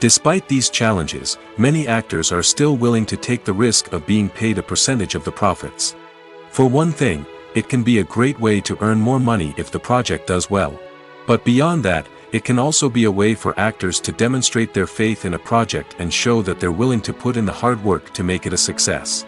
Despite these challenges, many actors are still willing to take the risk of being paid a percentage of the profits. For one thing, it can be a great way to earn more money if the project does well. But beyond that, it can also be a way for actors to demonstrate their faith in a project and show that they're willing to put in the hard work to make it a success.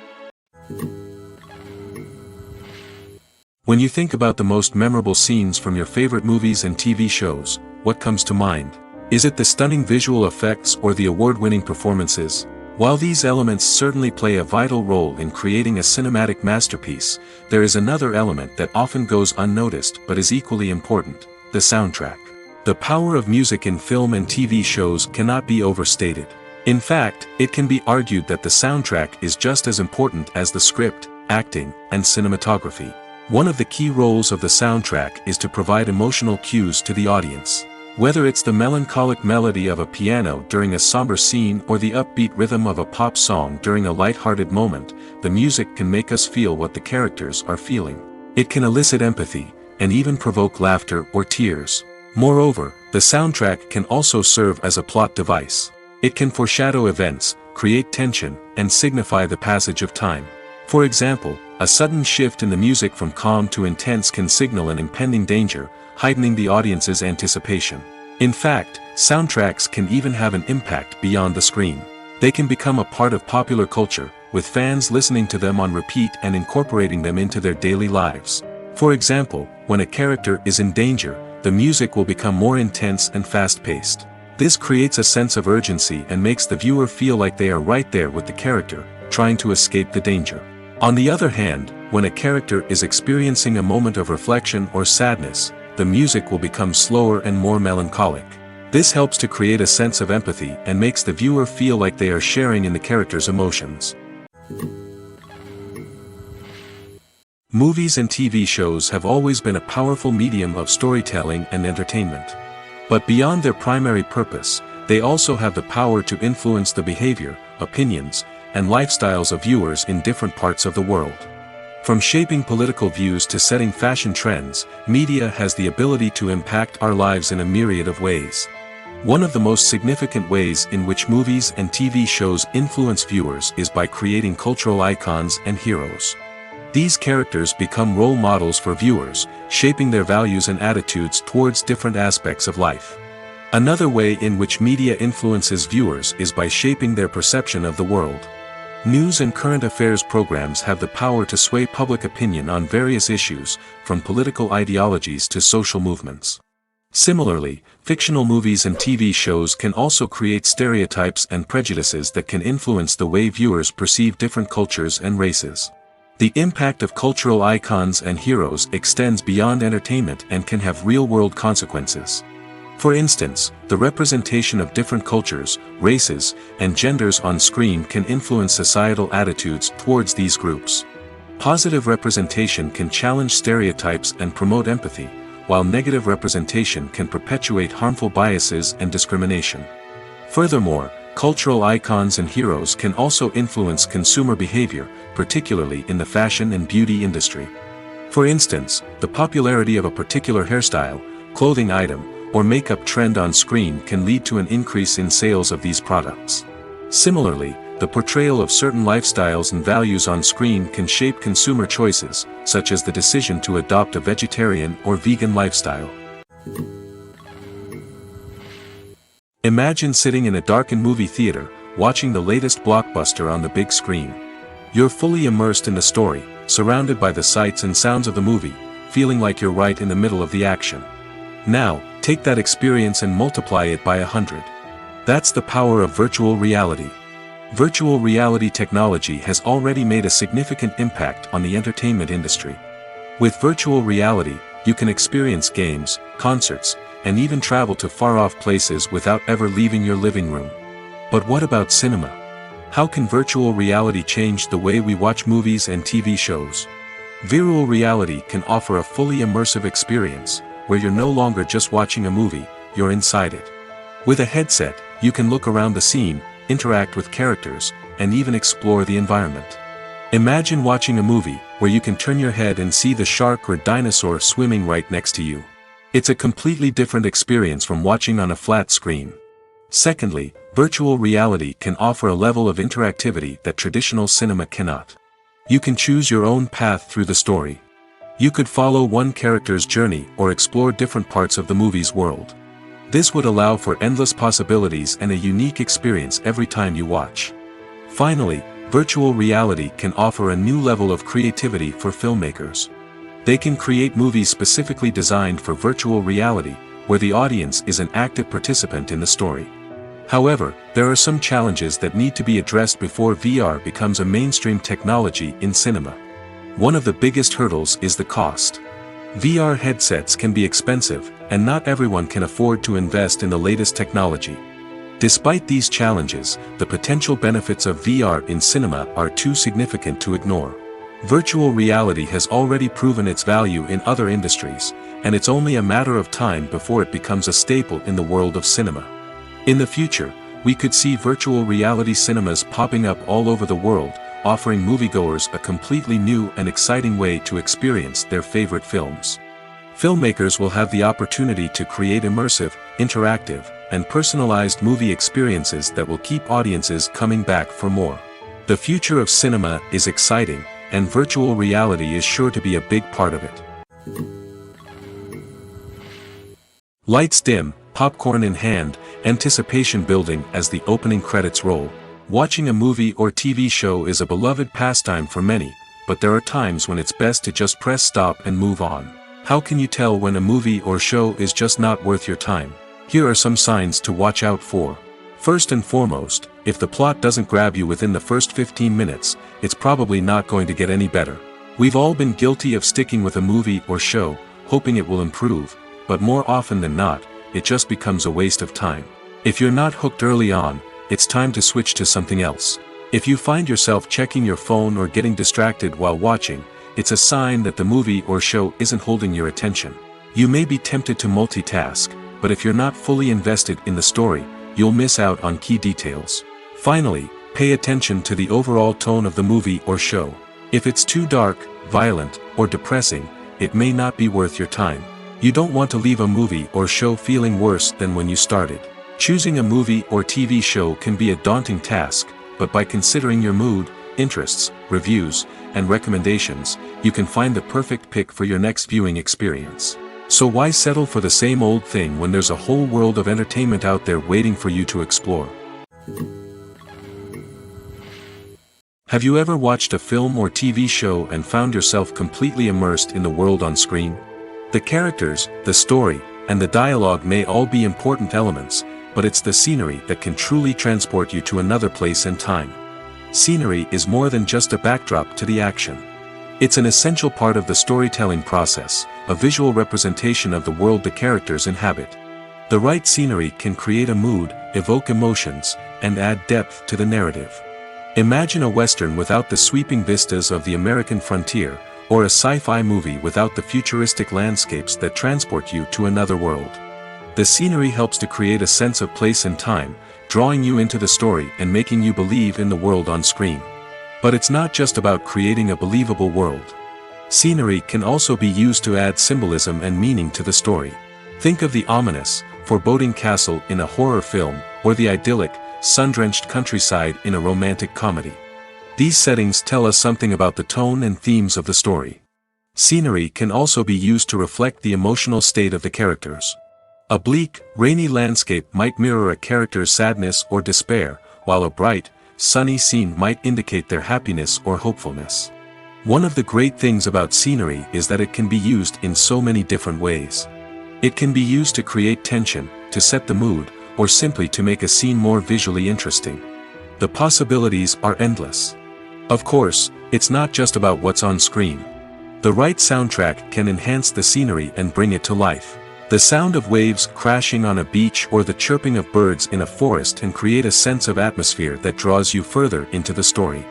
When you think about the most memorable scenes from your favorite movies and TV shows, what comes to mind? Is it the stunning visual effects or the award-winning performances? While these elements certainly play a vital role in creating a cinematic masterpiece, there is another element that often goes unnoticed but is equally important: the soundtrack. The power of music in film and TV shows cannot be overstated. In fact, it can be argued that the soundtrack is just as important as the script, acting, and cinematography. One of the key roles of the soundtrack is to provide emotional cues to the audience. Whether it's the melancholic melody of a piano during a somber scene or the upbeat rhythm of a pop song during a light-hearted moment, the music can make us feel what the characters are feeling. It can elicit empathy, and even provoke laughter or tears. Moreover, the soundtrack can also serve as a plot device. It can foreshadow events, create tension, and signify the passage of time. For example, a sudden shift in the music from calm to intense can signal an impending danger, heightening the audience's anticipation. In fact, soundtracks can even have an impact beyond the screen. They can become a part of popular culture, with fans listening to them on repeat and incorporating them into their daily lives. For example, when a character is in danger, the music will become more intense and fast-paced. This creates a sense of urgency and makes the viewer feel like they are right there with the character, trying to escape the danger. On the other hand, when a character is experiencing a moment of reflection or sadness, the music will become slower and more melancholic. This helps to create a sense of empathy and makes the viewer feel like they are sharing in the character's emotions. Movies and TV shows have always been a powerful medium of storytelling and entertainment. But beyond their primary purpose, they also have the power to influence the behavior, opinions, and lifestyles of viewers in different parts of the world. From shaping political views to setting fashion trends, media has the ability to impact our lives in a myriad of ways. One of the most significant ways in which movies and TV shows influence viewers is by creating cultural icons and heroes. These characters become role models for viewers, shaping their values and attitudes towards different aspects of life. Another way in which media influences viewers is by shaping their perception of the world. News and current affairs programs have the power to sway public opinion on various issues, from political ideologies to social movements. Similarly, fictional movies and TV shows can also create stereotypes and prejudices that can influence the way viewers perceive different cultures and races. The impact of cultural icons and heroes extends beyond entertainment and can have real-world consequences. For instance, the representation of different cultures, races, and genders on screen can influence societal attitudes towards these groups. Positive representation can challenge stereotypes and promote empathy, while negative representation can perpetuate harmful biases and discrimination. Furthermore, cultural icons and heroes can also influence consumer behavior, particularly in the fashion and beauty industry. For instance, the popularity of a particular hairstyle, clothing item, or makeup trend on screen can lead to an increase in sales of these products. Similarly, the portrayal of certain lifestyles and values on screen can shape consumer choices, such as the decision to adopt a vegetarian or vegan lifestyle. Imagine sitting in a darkened movie theater, watching the latest blockbuster on the big screen. You're fully immersed in the story, surrounded by the sights and sounds of the movie, feeling like you're right in the middle of the action. Now, take that experience and multiply it by 100. That's the power of virtual reality. Virtual reality technology has already made a significant impact on the entertainment industry. With virtual reality, you can experience games, concerts, and even travel to far-off places without ever leaving your living room. But what about cinema? How can virtual reality change the way we watch movies and TV shows? Virtual reality can offer a fully immersive experience, where you're no longer just watching a movie, you're inside it. With a headset, you can look around the scene, interact with characters, and even explore the environment. Imagine watching a movie where you can turn your head and see the shark or dinosaur swimming right next to you. It's a completely different experience from watching on a flat screen. Secondly, virtual reality can offer a level of interactivity that traditional cinema cannot. You can choose your own path through the story. You could follow one character's journey or explore different parts of the movie's world. This would allow for endless possibilities and a unique experience every time you watch. Finally, virtual reality can offer a new level of creativity for filmmakers. They can create movies specifically designed for virtual reality, where the audience is an active participant in the story. However, there are some challenges that need to be addressed before VR becomes a mainstream technology in cinema. One of the biggest hurdles is the cost. VR headsets can be expensive, and not everyone can afford to invest in the latest technology. Despite these challenges, the potential benefits of VR in cinema are too significant to ignore. Virtual reality has already proven its value in other industries, and it's only a matter of time before it becomes a staple in the world of cinema. In the future, we could see virtual reality cinemas popping up all over the world, offering moviegoers a completely new and exciting way to experience their favorite films. Filmmakers will have the opportunity to create immersive, interactive, and personalized movie experiences that will keep audiences coming back for more. The future of cinema is exciting, and virtual reality is sure to be a big part of it. Lights dim, popcorn in hand, anticipation building as the opening credits roll. Watching a movie or TV show is a beloved pastime for many, but there are times when it's best to just press stop and move on. How can you tell when a movie or show is just not worth your time? Here are some signs to watch out for. First and foremost, if the plot doesn't grab you within the first 15 minutes, it's probably not going to get any better. We've all been guilty of sticking with a movie or show, hoping it will improve, but more often than not, it just becomes a waste of time. If you're not hooked early on, it's time to switch to something else. If you find yourself checking your phone or getting distracted while watching, it's a sign that the movie or show isn't holding your attention. You may be tempted to multitask, but if you're not fully invested in the story, you'll miss out on key details. Finally, pay attention to the overall tone of the movie or show. If it's too dark, violent, or depressing, it may not be worth your time. You don't want to leave a movie or show feeling worse than when you started. Choosing a movie or TV show can be a daunting task, but by considering your mood, interests, reviews, and recommendations, you can find the perfect pick for your next viewing experience. So why settle for the same old thing when there's a whole world of entertainment out there waiting for you to explore? Have you ever watched a film or TV show and found yourself completely immersed in the world on screen? The characters, the story, and the dialogue may all be important elements, but it's the scenery that can truly transport you to another place and time. Scenery is more than just a backdrop to the action. It's an essential part of the storytelling process, a visual representation of the world the characters inhabit. The right scenery can create a mood, evoke emotions, and add depth to the narrative. Imagine a Western without the sweeping vistas of the American frontier, or a sci-fi movie without the futuristic landscapes that transport you to another world. The scenery helps to create a sense of place and time, drawing you into the story and making you believe in the world on screen. But it's not just about creating a believable world. Scenery can also be used to add symbolism and meaning to the story. Think of the ominous, foreboding castle in a horror film, or the idyllic, sun-drenched countryside in a romantic comedy. These settings tell us something about the tone and themes of the story. Scenery can also be used to reflect the emotional state of the characters. A bleak, rainy landscape might mirror a character's sadness or despair, while a bright, sunny scene might indicate their happiness or hopefulness. One of the great things about scenery is that it can be used in so many different ways. It can be used to create tension, to set the mood, or simply to make a scene more visually interesting. The possibilities are endless. Of course, it's not just about what's on screen. The right soundtrack can enhance the scenery and bring it to life. The sound of waves crashing on a beach or the chirping of birds in a forest can create a sense of atmosphere that draws you further into the story.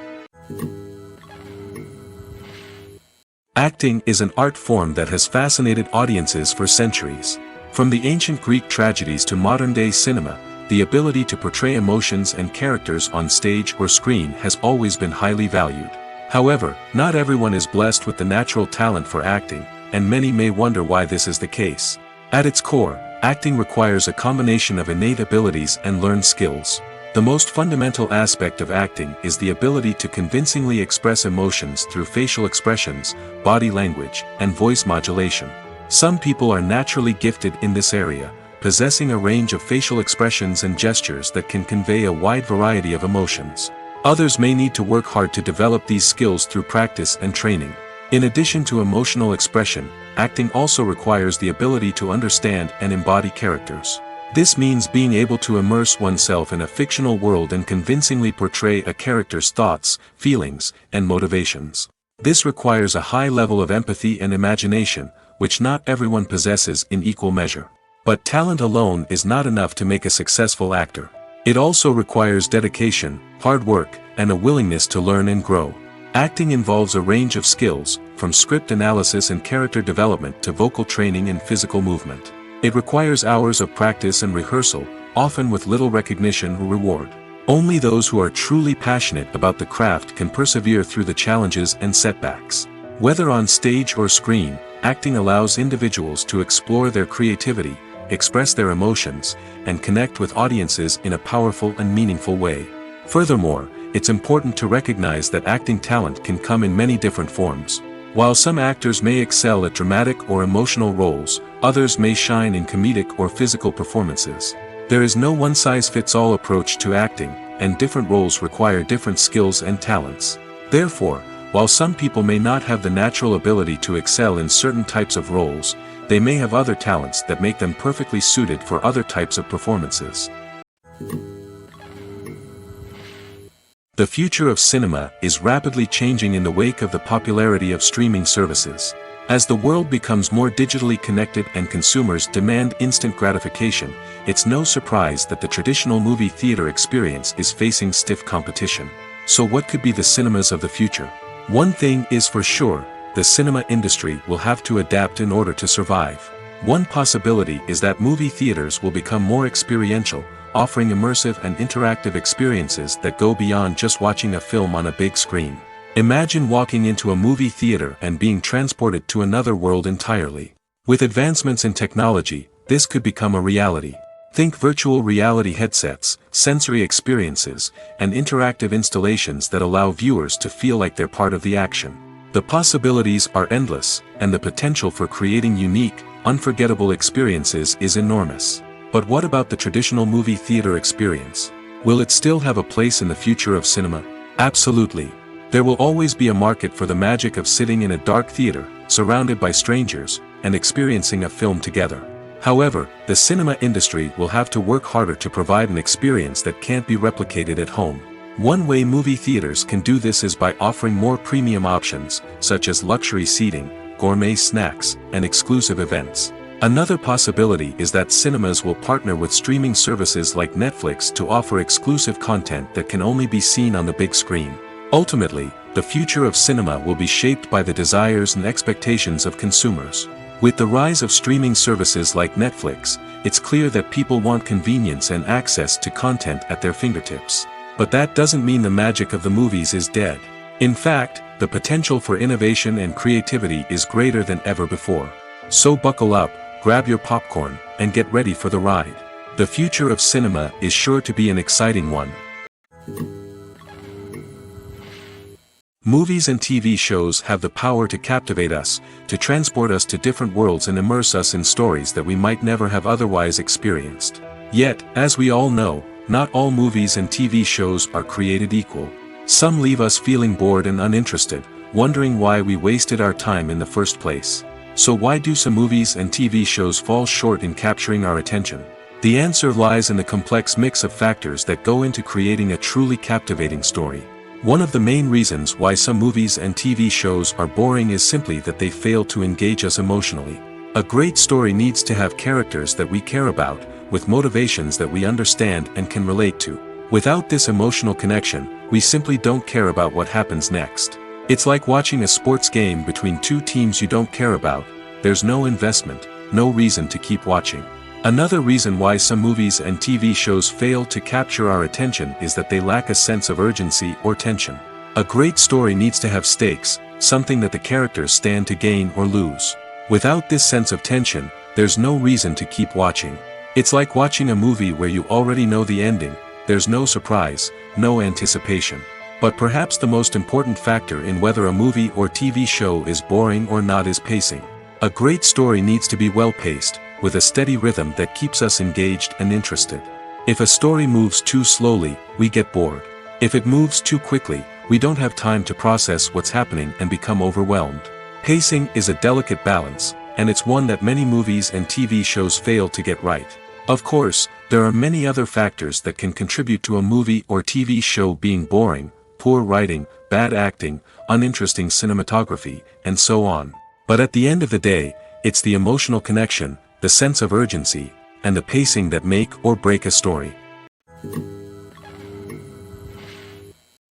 Acting is an art form that has fascinated audiences for centuries. From the ancient Greek tragedies to modern-day cinema, the ability to portray emotions and characters on stage or screen has always been highly valued. However, not everyone is blessed with the natural talent for acting, and many may wonder why this is the case. At its core, acting requires a combination of innate abilities and learned skills. The most fundamental aspect of acting is the ability to convincingly express emotions through facial expressions, body language, and voice modulation. Some people are naturally gifted in this area, possessing a range of facial expressions and gestures that can convey a wide variety of emotions. Others may need to work hard to develop these skills through practice and training. In addition to emotional expression, acting also requires the ability to understand and embody characters. This means being able to immerse oneself in a fictional world and convincingly portray a character's thoughts, feelings, and motivations. This requires a high level of empathy and imagination, which not everyone possesses in equal measure. But talent alone is not enough to make a successful actor. It also requires dedication, hard work, and a willingness to learn and grow. Acting involves a range of skills, from script analysis and character development to vocal training and physical movement. It requires hours of practice and rehearsal, often with little recognition or reward. Only those who are truly passionate about the craft can persevere through the challenges and setbacks. Whether on stage or screen, acting allows individuals to explore their creativity, express their emotions, and connect with audiences in a powerful and meaningful way. Furthermore, it's important to recognize that acting talent can come in many different forms. While some actors may excel at dramatic or emotional roles, others may shine in comedic or physical performances. There is no one-size-fits-all approach to acting, and different roles require different skills and talents. Therefore, while some people may not have the natural ability to excel in certain types of roles, they may have other talents that make them perfectly suited for other types of performances. The future of cinema is rapidly changing in the wake of the popularity of streaming services. As the world becomes more digitally connected and consumers demand instant gratification, it's no surprise that the traditional movie theater experience is facing stiff competition. So what could be the cinemas of the future? One thing is for sure, the cinema industry will have to adapt in order to survive. One possibility is that movie theaters will become more experiential, offering immersive and interactive experiences that go beyond just watching a film on a big screen. Imagine walking into a movie theater and being transported to another world entirely. With advancements in technology, this could become a reality. Think virtual reality headsets, sensory experiences, and interactive installations that allow viewers to feel like they're part of the action. The possibilities are endless, and the potential for creating unique, unforgettable experiences is enormous. But what about the traditional movie theater experience? Will it still have a place in the future of cinema? Absolutely. There will always be a market for the magic of sitting in a dark theater, surrounded by strangers, and experiencing a film together. However, the cinema industry will have to work harder to provide an experience that can't be replicated at home. One way movie theaters can do this is by offering more premium options, such as luxury seating, gourmet snacks, and exclusive events. Another possibility is that cinemas will partner with streaming services like Netflix to offer exclusive content that can only be seen on the big screen. Ultimately, the future of cinema will be shaped by the desires and expectations of consumers. With the rise of streaming services like Netflix, it's clear that people want convenience and access to content at their fingertips. But that doesn't mean the magic of the movies is dead. In fact, the potential for innovation and creativity is greater than ever before. So buckle up, grab your popcorn, and get ready for the ride. The future of cinema is sure to be an exciting one. Movies and TV shows have the power to captivate us, to transport us to different worlds and immerse us in stories that we might never have otherwise experienced. Yet, as we all know, not all movies and TV shows are created equal. Some leave us feeling bored and uninterested, wondering why we wasted our time in the first place. So why do some movies and TV shows fall short in capturing our attention? The answer lies in the complex mix of factors that go into creating a truly captivating story. One of the main reasons why some movies and TV shows are boring is simply that they fail to engage us emotionally. A great story needs to have characters that we care about, with motivations that we understand and can relate to. Without this emotional connection, we simply don't care about what happens next. It's like watching a sports game between two teams you don't care about. There's no investment, no reason to keep watching. Another reason why some movies and TV shows fail to capture our attention is that they lack a sense of urgency or tension. A great story needs to have stakes, something that the characters stand to gain or lose. Without this sense of tension, there's no reason to keep watching. It's like watching a movie where you already know the ending. There's no surprise, no anticipation. But perhaps the most important factor in whether a movie or TV show is boring or not is pacing. A great story needs to be well-paced, with a steady rhythm that keeps us engaged and interested. If a story moves too slowly, we get bored. If it moves too quickly, we don't have time to process what's happening and become overwhelmed. Pacing is a delicate balance, and it's one that many movies and TV shows fail to get right. Of course, there are many other factors that can contribute to a movie or TV show being boring: poor writing, bad acting, uninteresting cinematography, and so on. But at the end of the day, it's the emotional connection, the sense of urgency, and the pacing that make or break a story.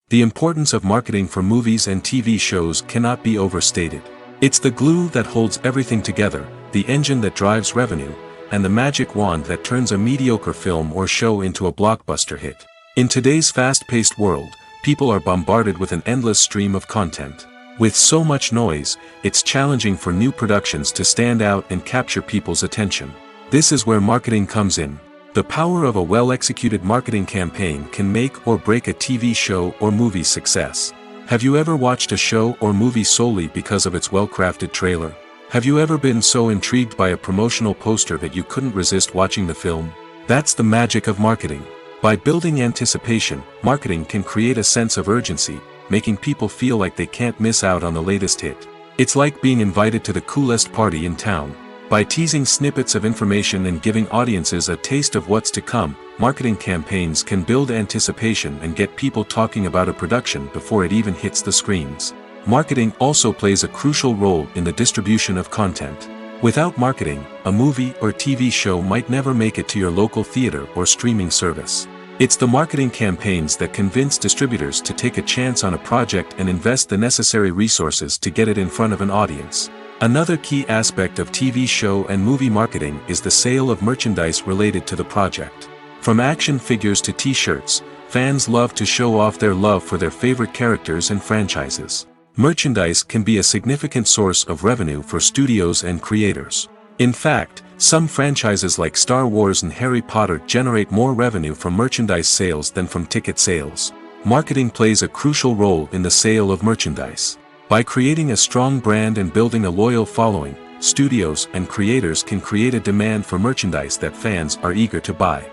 The importance of marketing for movies and TV shows cannot be overstated. It's the glue that holds everything together, the engine that drives revenue, and the magic wand that turns a mediocre film or show into a blockbuster hit. In today's fast-paced world, people are bombarded with an endless stream of content. With so much noise, it's challenging for new productions to stand out and capture people's attention. This is where marketing comes in. The power of a well-executed marketing campaign can make or break a TV show or movie's success. Have you ever watched a show or movie solely because of its well-crafted trailer? Have you ever been so intrigued by a promotional poster that you couldn't resist watching the film? That's the magic of marketing. By building anticipation, marketing can create a sense of urgency, making people feel like they can't miss out on the latest hit. It's like being invited to the coolest party in town. By teasing snippets of information and giving audiences a taste of what's to come, marketing campaigns can build anticipation and get people talking about a production before it even hits the screens. Marketing also plays a crucial role in the distribution of content. Without marketing, a movie or TV show might never make it to your local theater or streaming service. It's the marketing campaigns that convince distributors to take a chance on a project and invest the necessary resources to get it in front of an audience. Another key aspect of TV show and movie marketing is the sale of merchandise related to the project. From action figures to t-shirts, fans love to show off their love for their favorite characters and franchises. Merchandise can be a significant source of revenue for studios and creators. In fact, some franchises like Star Wars and Harry Potter generate more revenue from merchandise sales than from ticket sales. Marketing plays a crucial role in the sale of merchandise. By creating a strong brand and building a loyal following, studios and creators can create a demand for merchandise that fans are eager to buy.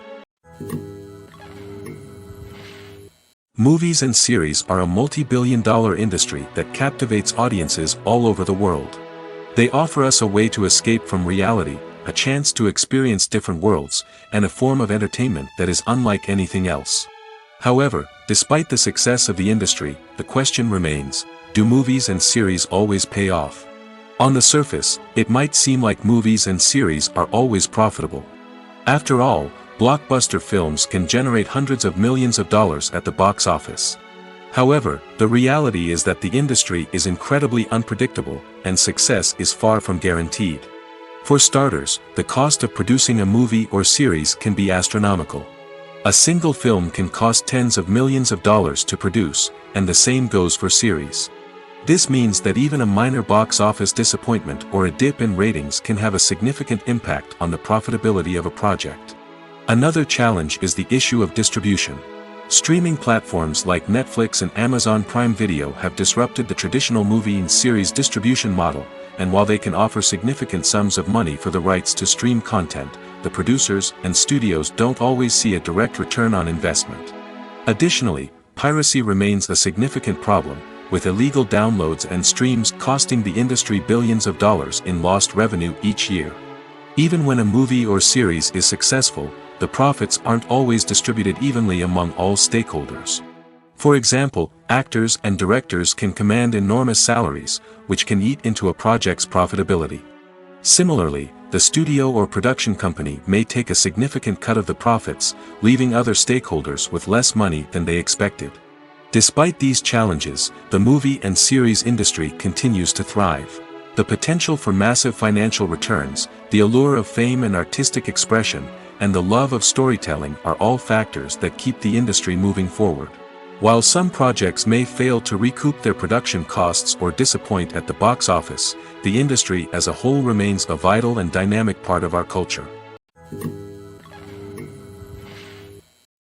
Movies and series are a multi-billion-dollar industry that captivates audiences all over the world. They offer us a way to escape from reality, a chance to experience different worlds, and a form of entertainment that is unlike anything else. However, despite the success of the industry, the question remains: do movies and series always pay off? On the surface, it might seem like movies and series are always profitable. After all, blockbuster films can generate hundreds of millions of dollars at the box office. However, the reality is that the industry is incredibly unpredictable, and success is far from guaranteed. For starters, the cost of producing a movie or series can be astronomical. A single film can cost tens of millions of dollars to produce, and the same goes for series. This means that even a minor box office disappointment or a dip in ratings can have a significant impact on the profitability of a project. Another challenge is the issue of distribution. Streaming platforms like Netflix and Amazon Prime Video have disrupted the traditional movie and series distribution model, and while they can offer significant sums of money for the rights to stream content, the producers and studios don't always see a direct return on investment. Additionally, piracy remains a significant problem, with illegal downloads and streams costing the industry billions of dollars in lost revenue each year. Even when a movie or series is successful, the profits aren't always distributed evenly among all stakeholders. For example, actors and directors can command enormous salaries, which can eat into a project's profitability. Similarly, the studio or production company may take a significant cut of the profits, leaving other stakeholders with less money than they expected. Despite these challenges, the movie and series industry continues to thrive. The potential for massive financial returns, the allure of fame and artistic expression, and the love of storytelling are all factors that keep the industry moving forward. While some projects may fail to recoup their production costs or disappoint at the box office, the industry as a whole remains a vital and dynamic part of our culture.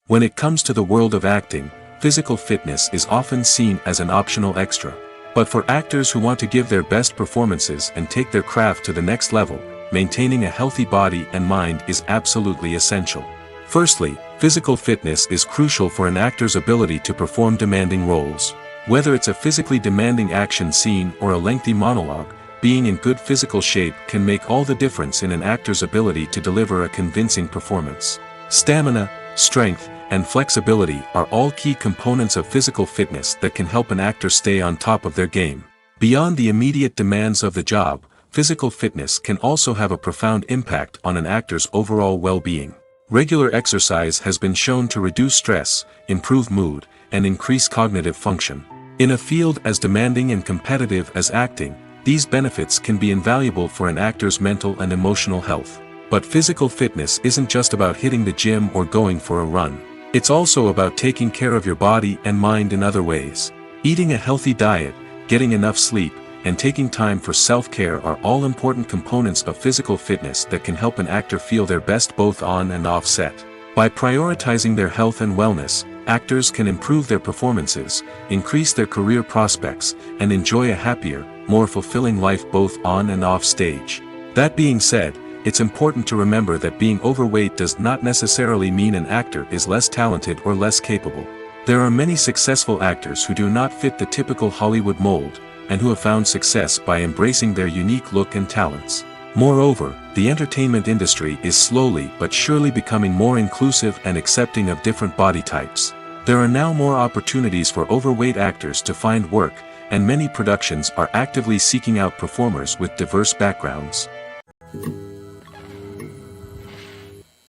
When it comes to the world of acting, physical fitness is often seen as an optional extra. But for actors who want to give their best performances and take their craft to the next level, maintaining a healthy body and mind is absolutely essential. Firstly, physical fitness is crucial for an actor's ability to perform demanding roles. Whether it's a physically demanding action scene or a lengthy monologue, being in good physical shape can make all the difference in an actor's ability to deliver a convincing performance. Stamina, strength, and flexibility are all key components of physical fitness that can help an actor stay on top of their game. Beyond the immediate demands of the job, physical fitness can also have a profound impact on an actor's overall well-being. Regular exercise has been shown to reduce stress, improve mood, and increase cognitive function. In a field as demanding and competitive as acting, these benefits can be invaluable for an actor's mental and emotional health. But physical fitness isn't just about hitting the gym or going for a run. It's also about taking care of your body and mind in other ways. Eating a healthy diet, getting enough sleep, and taking time for self-care are all important components of physical fitness that can help an actor feel their best both on and off set. By prioritizing their health and wellness, actors can improve their performances, increase their career prospects, and enjoy a happier, more fulfilling life both on and off stage. That being said, it's important to remember that being overweight does not necessarily mean an actor is less talented or less capable. There are many successful actors who do not fit the typical Hollywood mold, and who have found success by embracing their unique look and talents. Moreover, the entertainment industry is slowly but surely becoming more inclusive and accepting of different body types. There are now more opportunities for overweight actors to find work, and many productions are actively seeking out performers with diverse backgrounds.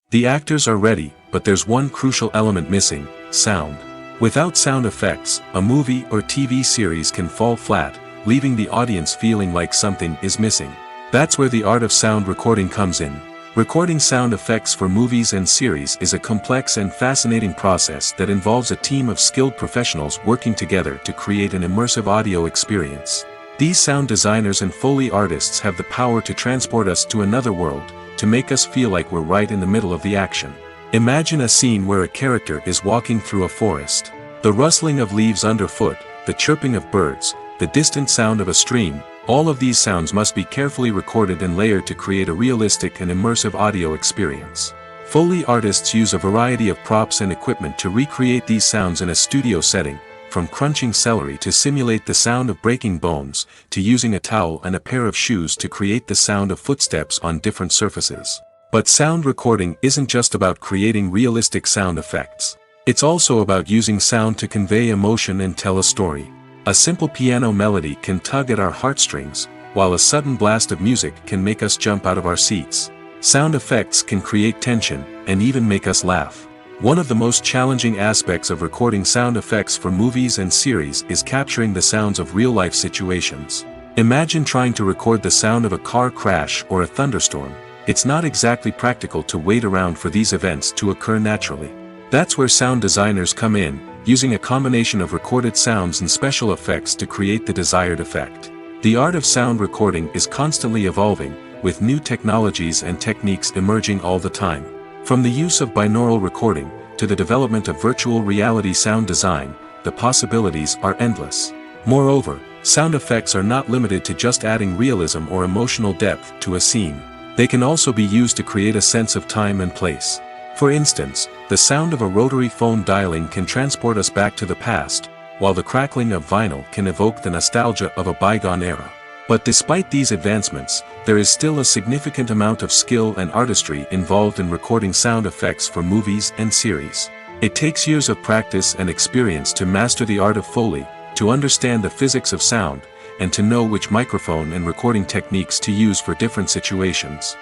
The actors are ready, but there's one crucial element missing: sound. Without sound effects, a movie or TV series can fall flat, leaving the audience feeling like something is missing. That's where the art of sound recording comes in. Recording sound effects for movies and series is a complex and fascinating process that involves a team of skilled professionals working together to create an immersive audio experience. These sound designers and Foley artists have the power to transport us to another world, to make us feel like we're right in the middle of the action. Imagine a scene where a character is walking through a forest. The rustling of leaves underfoot, the chirping of birds, the distant sound of a stream, all of these sounds must be carefully recorded and layered to create a realistic and immersive audio experience. Foley artists use a variety of props and equipment to recreate these sounds in a studio setting, from crunching celery to simulate the sound of breaking bones, to using a towel and a pair of shoes to create the sound of footsteps on different surfaces. But sound recording isn't just about creating realistic sound effects. It's also about using sound to convey emotion and tell a story. A simple piano melody can tug at our heartstrings, while a sudden blast of music can make us jump out of our seats. Sound effects can create tension, and even make us laugh. One of the most challenging aspects of recording sound effects for movies and series is capturing the sounds of real-life situations. Imagine trying to record the sound of a car crash or a thunderstorm. It's not exactly practical to wait around for these events to occur naturally. That's where sound designers come in, using a combination of recorded sounds and special effects to create the desired effect. The art of sound recording is constantly evolving, with new technologies and techniques emerging all the time. From the use of binaural recording, to the development of virtual reality sound design, the possibilities are endless. Moreover, sound effects are not limited to just adding realism or emotional depth to a scene. They can also be used to create a sense of time and place. For instance, the sound of a rotary phone dialing can transport us back to the past, while the crackling of vinyl can evoke the nostalgia of a bygone era. But despite these advancements, there is still a significant amount of skill and artistry involved in recording sound effects for movies and series. It takes years of practice and experience to master the art of Foley, to understand the physics of sound, and to know which microphone and recording techniques to use for different situations.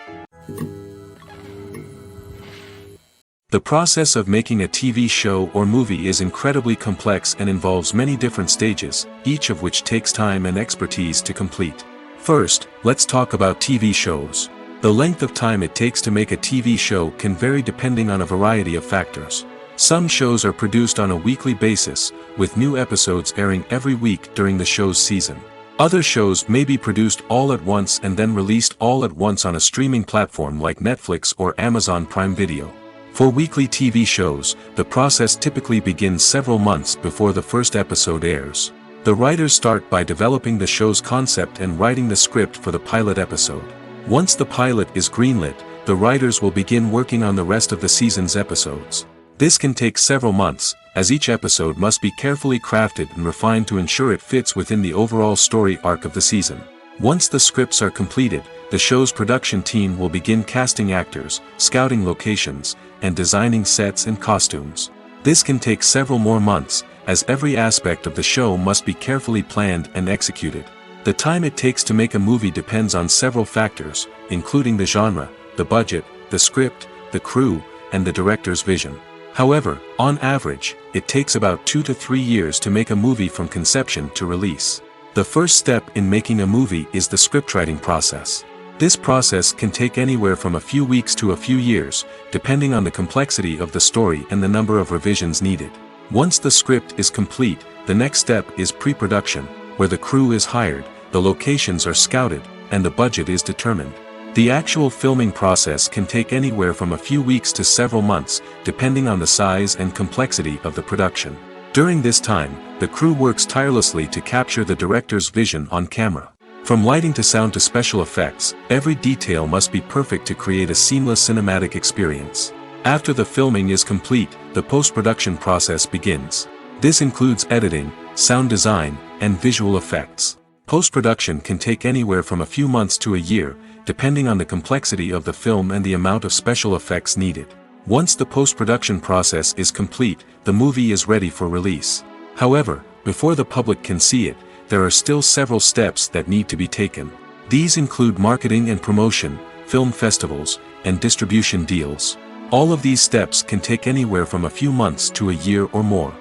The process of making a TV show or movie is incredibly complex and involves many different stages, each of which takes time and expertise to complete. First, let's talk about TV shows. The length of time it takes to make a TV show can vary depending on a variety of factors. Some shows are produced on a weekly basis, with new episodes airing every week during the show's season. Other shows may be produced all at once and then released all at once on a streaming platform like Netflix or Amazon Prime Video. For weekly TV shows, the process typically begins several months before the first episode airs. The writers start by developing the show's concept and writing the script for the pilot episode. Once the pilot is greenlit, the writers will begin working on the rest of the season's episodes. This can take several months, as each episode must be carefully crafted and refined to ensure it fits within the overall story arc of the season. Once the scripts are completed, the show's production team will begin casting actors, scouting locations, and designing sets and costumes. This can take several more months, as every aspect of the show must be carefully planned and executed. The time it takes to make a movie depends on several factors, including the genre, the budget, the script, the crew, and the director's vision. However, on average, it takes about 2 to 3 years to make a movie from conception to release. The first step in making a movie is the scriptwriting process. This process can take anywhere from a few weeks to a few years, depending on the complexity of the story and the number of revisions needed. Once the script is complete, the next step is pre-production, where the crew is hired, the locations are scouted, and the budget is determined. The actual filming process can take anywhere from a few weeks to several months, depending on the size and complexity of the production. During this time, the crew works tirelessly to capture the director's vision on camera. From lighting to sound to special effects, every detail must be perfect to create a seamless cinematic experience. After the filming is complete, the post-production process begins. This includes editing, sound design, and visual effects. Post-production can take anywhere from a few months to a year, depending on the complexity of the film and the amount of special effects needed. Once the post-production process is complete, the movie is ready for release. However, before the public can see it, there are still several steps that need to be taken. These include marketing and promotion, film festivals, and distribution deals. All of these steps can take anywhere from a few months to a year or more.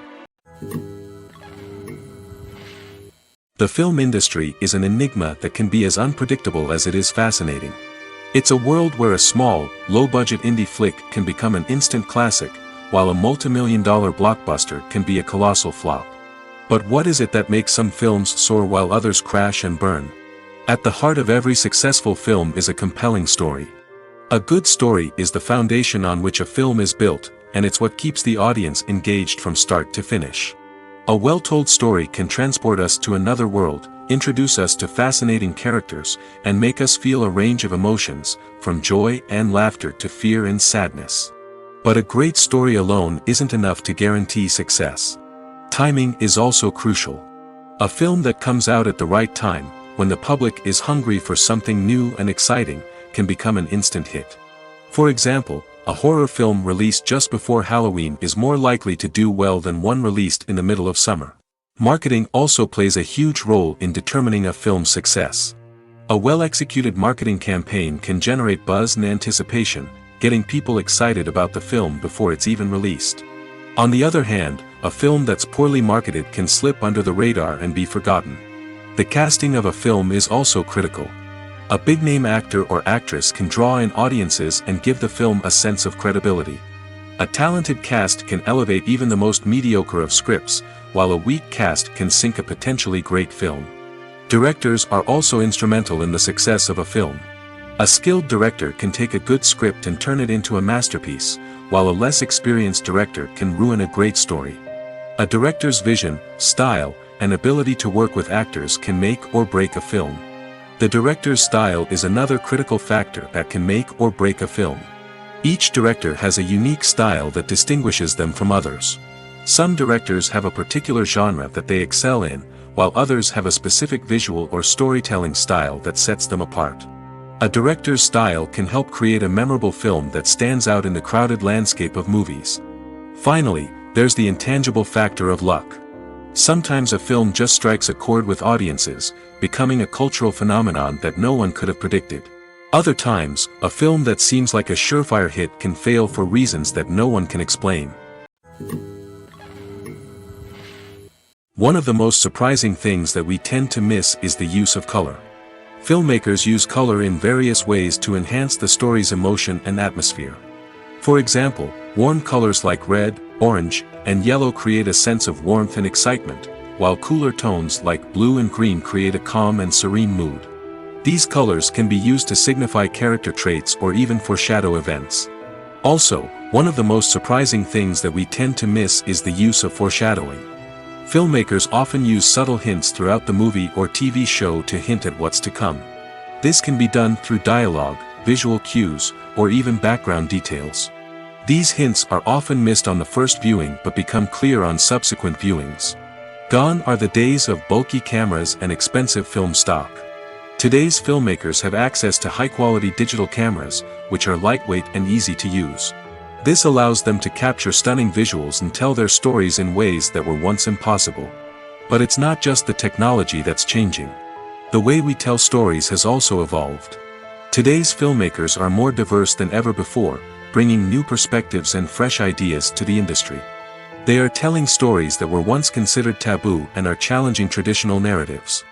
The film industry is an enigma that can be as unpredictable as it is fascinating. It's a world where a small, low-budget indie flick can become an instant classic, while a multi-million-dollar blockbuster can be a colossal flop. But what is it that makes some films soar while others crash and burn? At the heart of every successful film is a compelling story. A good story is the foundation on which a film is built, and it's what keeps the audience engaged from start to finish. A well-told story can transport us to another world, introduce us to fascinating characters, and make us feel a range of emotions, from joy and laughter to fear and sadness. But a great story alone isn't enough to guarantee success. Timing is also crucial. A film that comes out at the right time, when the public is hungry for something new and exciting, can become an instant hit. For example, a horror film released just before Halloween is more likely to do well than one released in the middle of summer. Marketing also plays a huge role in determining a film's success. A well-executed marketing campaign can generate buzz and anticipation, getting people excited about the film before it's even released. On the other hand, a film that's poorly marketed can slip under the radar and be forgotten. The casting of a film is also critical. A big-name actor or actress can draw in audiences and give the film a sense of credibility. A talented cast can elevate even the most mediocre of scripts, while a weak cast can sink a potentially great film. Directors are also instrumental in the success of a film. A skilled director can take a good script and turn it into a masterpiece, while a less experienced director can ruin a great story. A director's vision, style, and ability to work with actors can make or break a film. The director's style is another critical factor that can make or break a film. Each director has a unique style that distinguishes them from others. Some directors have a particular genre that they excel in, while others have a specific visual or storytelling style that sets them apart. A director's style can help create a memorable film that stands out in the crowded landscape of movies. Finally, there's the intangible factor of luck. Sometimes a film just strikes a chord with audiences, becoming a cultural phenomenon that no one could have predicted. Other times, a film that seems like a surefire hit can fail for reasons that no one can explain. One of the most surprising things that we tend to miss is the use of color. Filmmakers use color in various ways to enhance the story's emotion and atmosphere. For example, warm colors like red, orange, and yellow create a sense of warmth and excitement, while cooler tones like blue and green create a calm and serene mood. These colors can be used to signify character traits or even foreshadow events. Also, one of the most surprising things that we tend to miss is the use of foreshadowing. Filmmakers often use subtle hints throughout the movie or TV show to hint at what's to come. This can be done through dialogue, visual cues, or even background details. These hints are often missed on the first viewing but become clear on subsequent viewings. Gone are the days of bulky cameras and expensive film stock. Today's filmmakers have access to high-quality digital cameras, which are lightweight and easy to use. This allows them to capture stunning visuals and tell their stories in ways that were once impossible. But it's not just the technology that's changing. The way we tell stories has also evolved. Today's filmmakers are more diverse than ever before, bringing new perspectives and fresh ideas to the industry. They are telling stories that were once considered taboo and are challenging traditional narratives.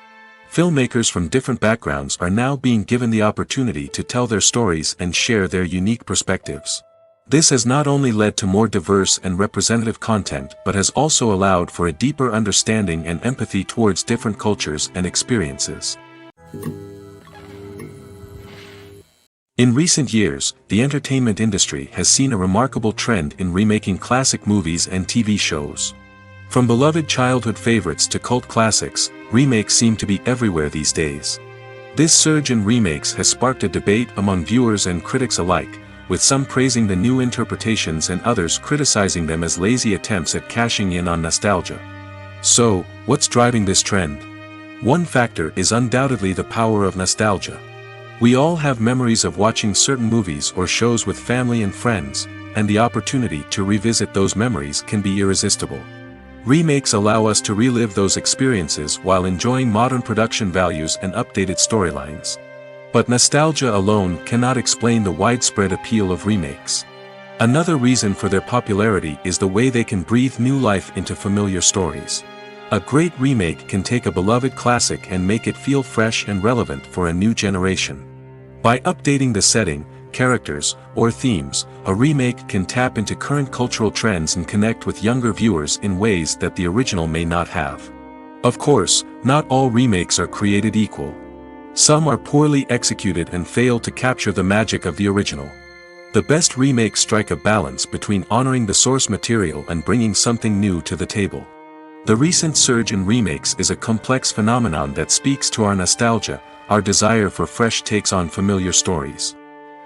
Filmmakers from different backgrounds are now being given the opportunity to tell their stories and share their unique perspectives. This has not only led to more diverse and representative content but has also allowed for a deeper understanding and empathy towards different cultures and experiences. In recent years, the entertainment industry has seen a remarkable trend in remaking classic movies and TV shows. From beloved childhood favorites to cult classics, remakes seem to be everywhere these days. This surge in remakes has sparked a debate among viewers and critics alike, with some praising the new interpretations and others criticizing them as lazy attempts at cashing in on nostalgia. So, what's driving this trend? One factor is undoubtedly the power of nostalgia. We all have memories of watching certain movies or shows with family and friends, and the opportunity to revisit those memories can be irresistible. Remakes allow us to relive those experiences while enjoying modern production values and updated storylines. But nostalgia alone cannot explain the widespread appeal of remakes. Another reason for their popularity is the way they can breathe new life into familiar stories. A great remake can take a beloved classic and make it feel fresh and relevant for a new generation. By updating the setting, characters, or themes, a remake can tap into current cultural trends and connect with younger viewers in ways that the original may not have. Of course, not all remakes are created equal. Some are poorly executed and fail to capture the magic of the original. The best remakes strike a balance between honoring the source material and bringing something new to the table. The recent surge in remakes is a complex phenomenon that speaks to our nostalgia, our desire for fresh takes on familiar stories.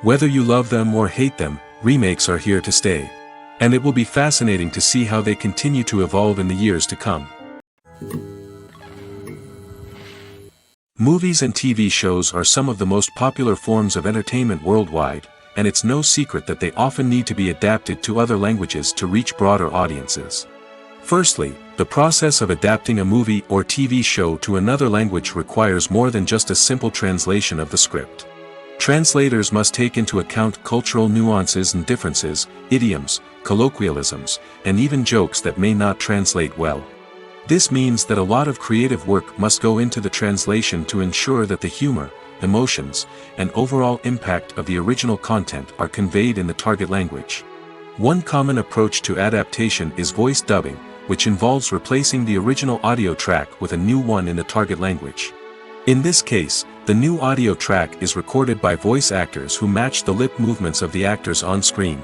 Whether you love them or hate them, remakes are here to stay. And it will be fascinating to see how they continue to evolve in the years to come. Movies and TV shows are some of the most popular forms of entertainment worldwide, and it's no secret that they often need to be adapted to other languages to reach broader audiences. Firstly, the process of adapting a movie or TV show to another language requires more than just a simple translation of the script. Translators must take into account cultural nuances and differences, idioms, colloquialisms, and even jokes that may not translate well. This means that a lot of creative work must go into the translation to ensure that the humor, emotions, and overall impact of the original content are conveyed in the target language. One common approach to adaptation is voice dubbing, which involves replacing the original audio track with a new one in the target language. In this case, the new audio track is recorded by voice actors who match the lip movements of the actors on screen.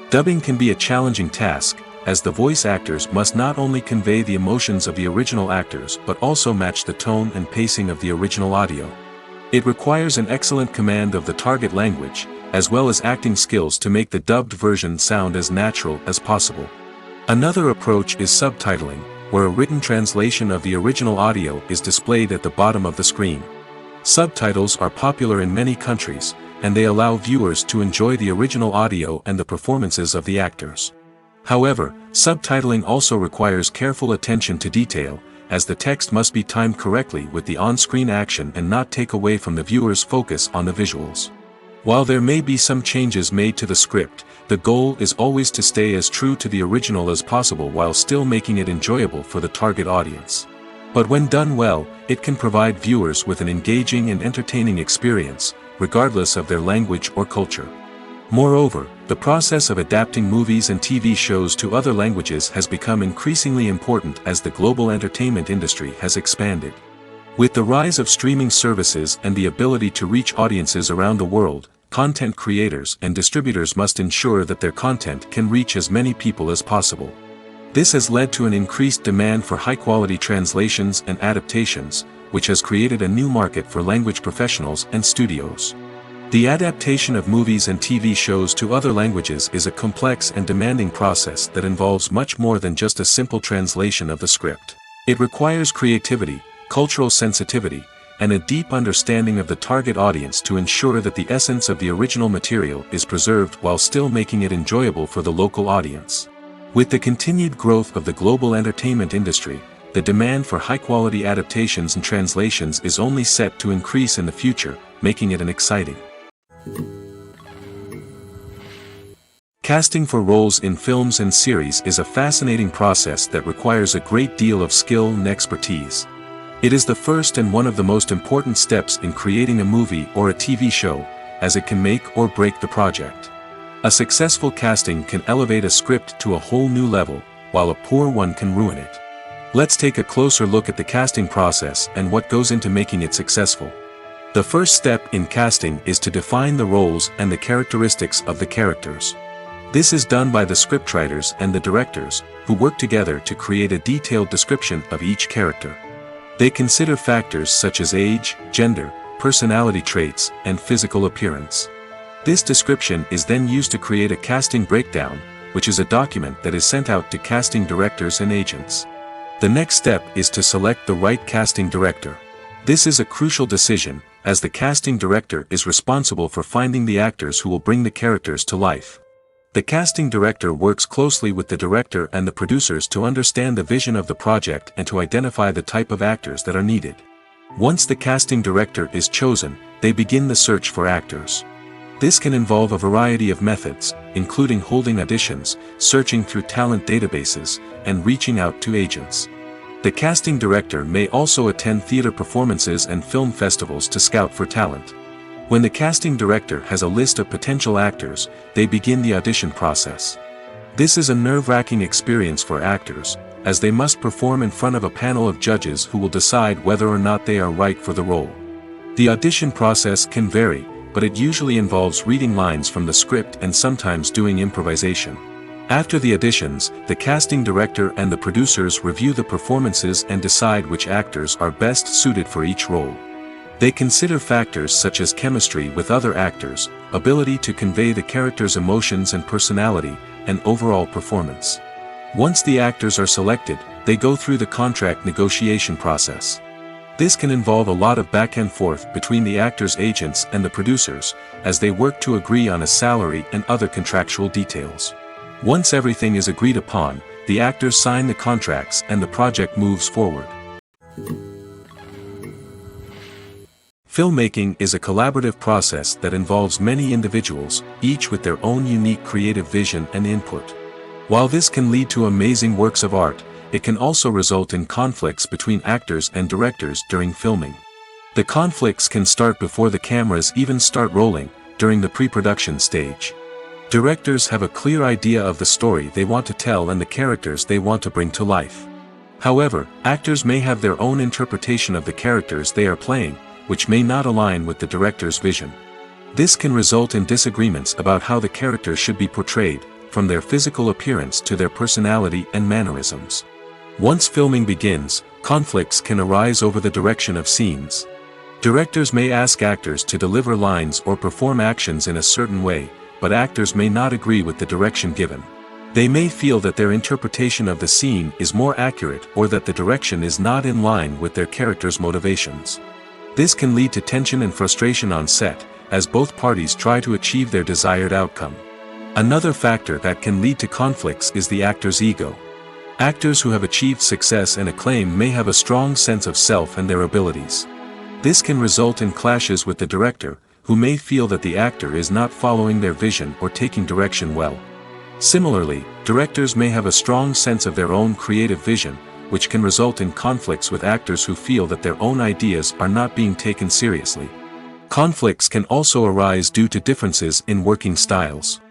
Dubbing can be a challenging task, as the voice actors must not only convey the emotions of the original actors but also match the tone and pacing of the original audio. It requires an excellent command of the target language, as well as acting skills to make the dubbed version sound as natural as possible. Another approach is subtitling, where a written translation of the original audio is displayed at the bottom of the screen. Subtitles are popular in many countries, and they allow viewers to enjoy the original audio and the performances of the actors. However, subtitling also requires careful attention to detail, as the text must be timed correctly with the on-screen action and not take away from the viewer's focus on the visuals. While there may be some changes made to the script, the goal is always to stay as true to the original as possible while still making it enjoyable for the target audience. But when done well, it can provide viewers with an engaging and entertaining experience, regardless of their language or culture. Moreover, the process of adapting movies and TV shows to other languages has become increasingly important as the global entertainment industry has expanded. With the rise of streaming services and the ability to reach audiences around the world, content creators and distributors must ensure that their content can reach as many people as possible. This has led to an increased demand for high-quality translations and adaptations, which has created a new market for language professionals and studios. The adaptation of movies and TV shows to other languages is a complex and demanding process that involves much more than just a simple translation of the script. It requires creativity, cultural sensitivity, and a deep understanding of the target audience to ensure that the essence of the original material is preserved while still making it enjoyable for the local audience. With the continued growth of the global entertainment industry, the demand for high-quality adaptations and translations is only set to increase in the future, making it an exciting. Casting for roles in films and series is a fascinating process that requires a great deal of skill and expertise. It is the first and one of the most important steps in creating a movie or a TV show, as it can make or break the project. A successful casting can elevate a script to a whole new level, while a poor one can ruin it. Let's take a closer look at the casting process and what goes into making it successful. The first step in casting is to define the roles and the characteristics of the characters. This is done by the scriptwriters and the directors, who work together to create a detailed description of each character. They consider factors such as age, gender, personality traits, and physical appearance. This description is then used to create a casting breakdown, which is a document that is sent out to casting directors and agents. The next step is to select the right casting director. This is a crucial decision, as the casting director is responsible for finding the actors who will bring the characters to life. The casting director works closely with the director and the producers to understand the vision of the project and to identify the type of actors that are needed. Once the casting director is chosen, they begin the search for actors. This can involve a variety of methods, including holding auditions, searching through talent databases, and reaching out to agents. The casting director may also attend theater performances and film festivals to scout for talent. When the casting director has a list of potential actors, they begin the audition process. This is a nerve-wracking experience for actors, as they must perform in front of a panel of judges who will decide whether or not they are right for the role. The audition process can vary, but it usually involves reading lines from the script and sometimes doing improvisation. After the auditions, the casting director and the producers review the performances and decide which actors are best suited for each role. They consider factors such as chemistry with other actors, ability to convey the character's emotions and personality, and overall performance. Once the actors are selected, they go through the contract negotiation process. This can involve a lot of back and forth between the actors' agents and the producers, as they work to agree on a salary and other contractual details. Once everything is agreed upon, the actors sign the contracts and the project moves forward. Filmmaking is a collaborative process that involves many individuals, each with their own unique creative vision and input. While this can lead to amazing works of art, it can also result in conflicts between actors and directors during filming. The conflicts can start before the cameras even start rolling, during the pre-production stage. Directors have a clear idea of the story they want to tell and the characters they want to bring to life. However, actors may have their own interpretation of the characters they are playing, which may not align with the director's vision. This can result in disagreements about how the character should be portrayed, from their physical appearance to their personality and mannerisms. Once filming begins, conflicts can arise over the direction of scenes. Directors may ask actors to deliver lines or perform actions in a certain way, but actors may not agree with the direction given. They may feel that their interpretation of the scene is more accurate or that the direction is not in line with their character's motivations. This can lead to tension and frustration on set, as both parties try to achieve their desired outcome. Another factor that can lead to conflicts is the actor's ego. Actors who have achieved success and acclaim may have a strong sense of self and their abilities. This can result in clashes with the director, who may feel that the actor is not following their vision or taking direction well. Similarly, directors may have a strong sense of their own creative vision, which can result in conflicts with actors who feel that their own ideas are not being taken seriously. Conflicts can also arise due to differences in working styles.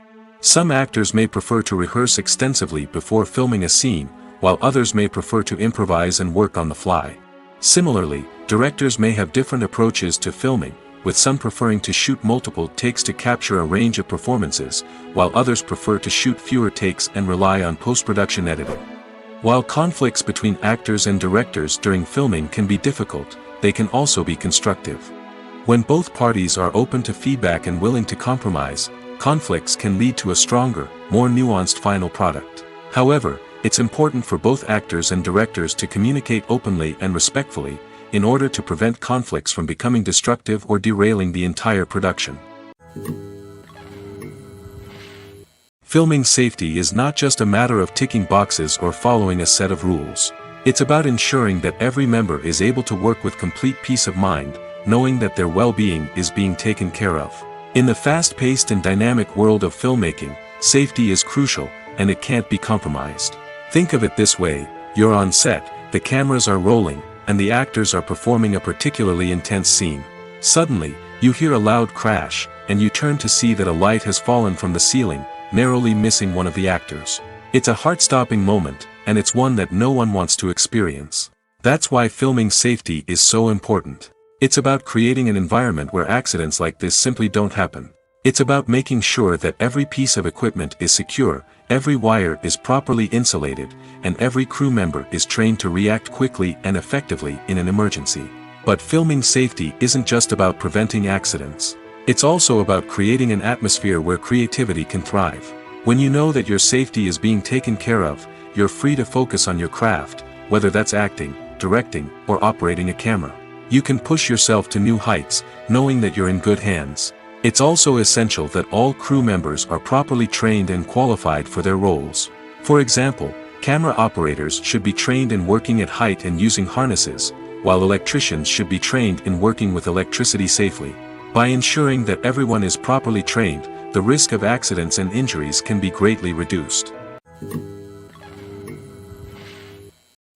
Some actors may prefer to rehearse extensively before filming a scene, while others may prefer to improvise and work on the fly. Similarly, directors may have different approaches to filming, with some preferring to shoot multiple takes to capture a range of performances, while others prefer to shoot fewer takes and rely on post-production editing. While conflicts between actors and directors during filming can be difficult, they can also be constructive. When both parties are open to feedback and willing to compromise, conflicts can lead to a stronger, more nuanced final product. However, it's important for both actors and directors to communicate openly and respectfully, in order to prevent conflicts from becoming destructive or derailing the entire production. Filming safety is not just a matter of ticking boxes or following a set of rules. It's about ensuring that every member is able to work with complete peace of mind, knowing that their well-being is being taken care of. In the fast-paced and dynamic world of filmmaking, safety is crucial, and it can't be compromised. Think of it this way: you're on set, the cameras are rolling, and the actors are performing a particularly intense scene. Suddenly, you hear a loud crash, and you turn to see that a light has fallen from the ceiling, narrowly missing one of the actors. It's a heart-stopping moment, and it's one that no one wants to experience. That's why filming safety is so important. It's about creating an environment where accidents like this simply don't happen. It's about making sure that every piece of equipment is secure, every wire is properly insulated, and every crew member is trained to react quickly and effectively in an emergency. But filming safety isn't just about preventing accidents. It's also about creating an atmosphere where creativity can thrive. When you know that your safety is being taken care of, you're free to focus on your craft, whether that's acting, directing, or operating a camera. You can push yourself to new heights, knowing that you're in good hands. It's also essential that all crew members are properly trained and qualified for their roles. For example, camera operators should be trained in working at height and using harnesses, while electricians should be trained in working with electricity safely. By ensuring that everyone is properly trained, the risk of accidents and injuries can be greatly reduced.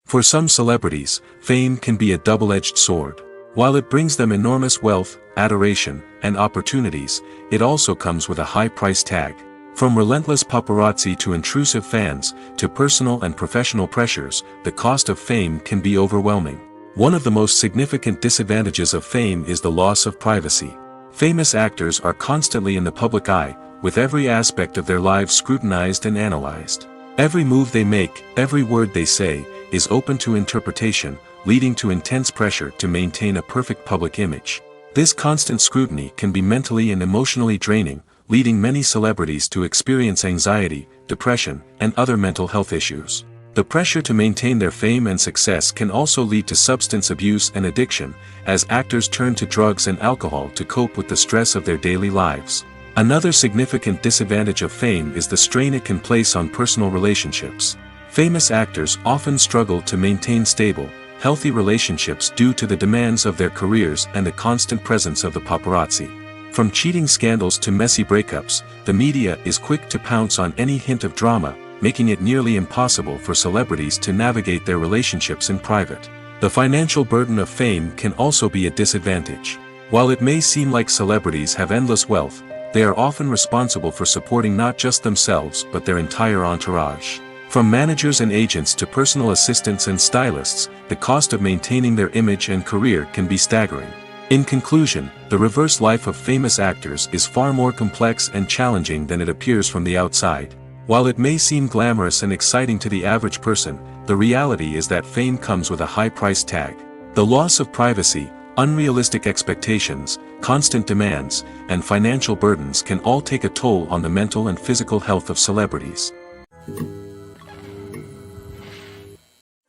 For some celebrities, fame can be a double-edged sword. While it brings them enormous wealth, adoration, and opportunities, it also comes with a high price tag. From relentless paparazzi to intrusive fans, to personal and professional pressures, the cost of fame can be overwhelming. One of the most significant disadvantages of fame is the loss of privacy. Famous actors are constantly in the public eye, with every aspect of their lives scrutinized and analyzed. Every move they make, every word they say, is open to interpretation, leading to intense pressure to maintain a perfect public image. This constant scrutiny can be mentally and emotionally draining, leading many celebrities to experience anxiety, depression, and other mental health issues. The pressure to maintain their fame and success can also lead to substance abuse and addiction, as actors turn to drugs and alcohol to cope with the stress of their daily lives. Another significant disadvantage of fame is the strain it can place on personal relationships. Famous actors often struggle to maintain stable, healthy relationships due to the demands of their careers and the constant presence of the paparazzi. From cheating scandals to messy breakups, the media is quick to pounce on any hint of drama, making it nearly impossible for celebrities to navigate their relationships in private. The financial burden of fame can also be a disadvantage. While it may seem like celebrities have endless wealth, they are often responsible for supporting not just themselves but their entire entourage. From managers and agents to personal assistants and stylists, the cost of maintaining their image and career can be staggering. In conclusion, the reverse life of famous actors is far more complex and challenging than it appears from the outside. While it may seem glamorous and exciting to the average person, the reality is that fame comes with a high price tag. The loss of privacy, unrealistic expectations, constant demands, and financial burdens can all take a toll on the mental and physical health of celebrities.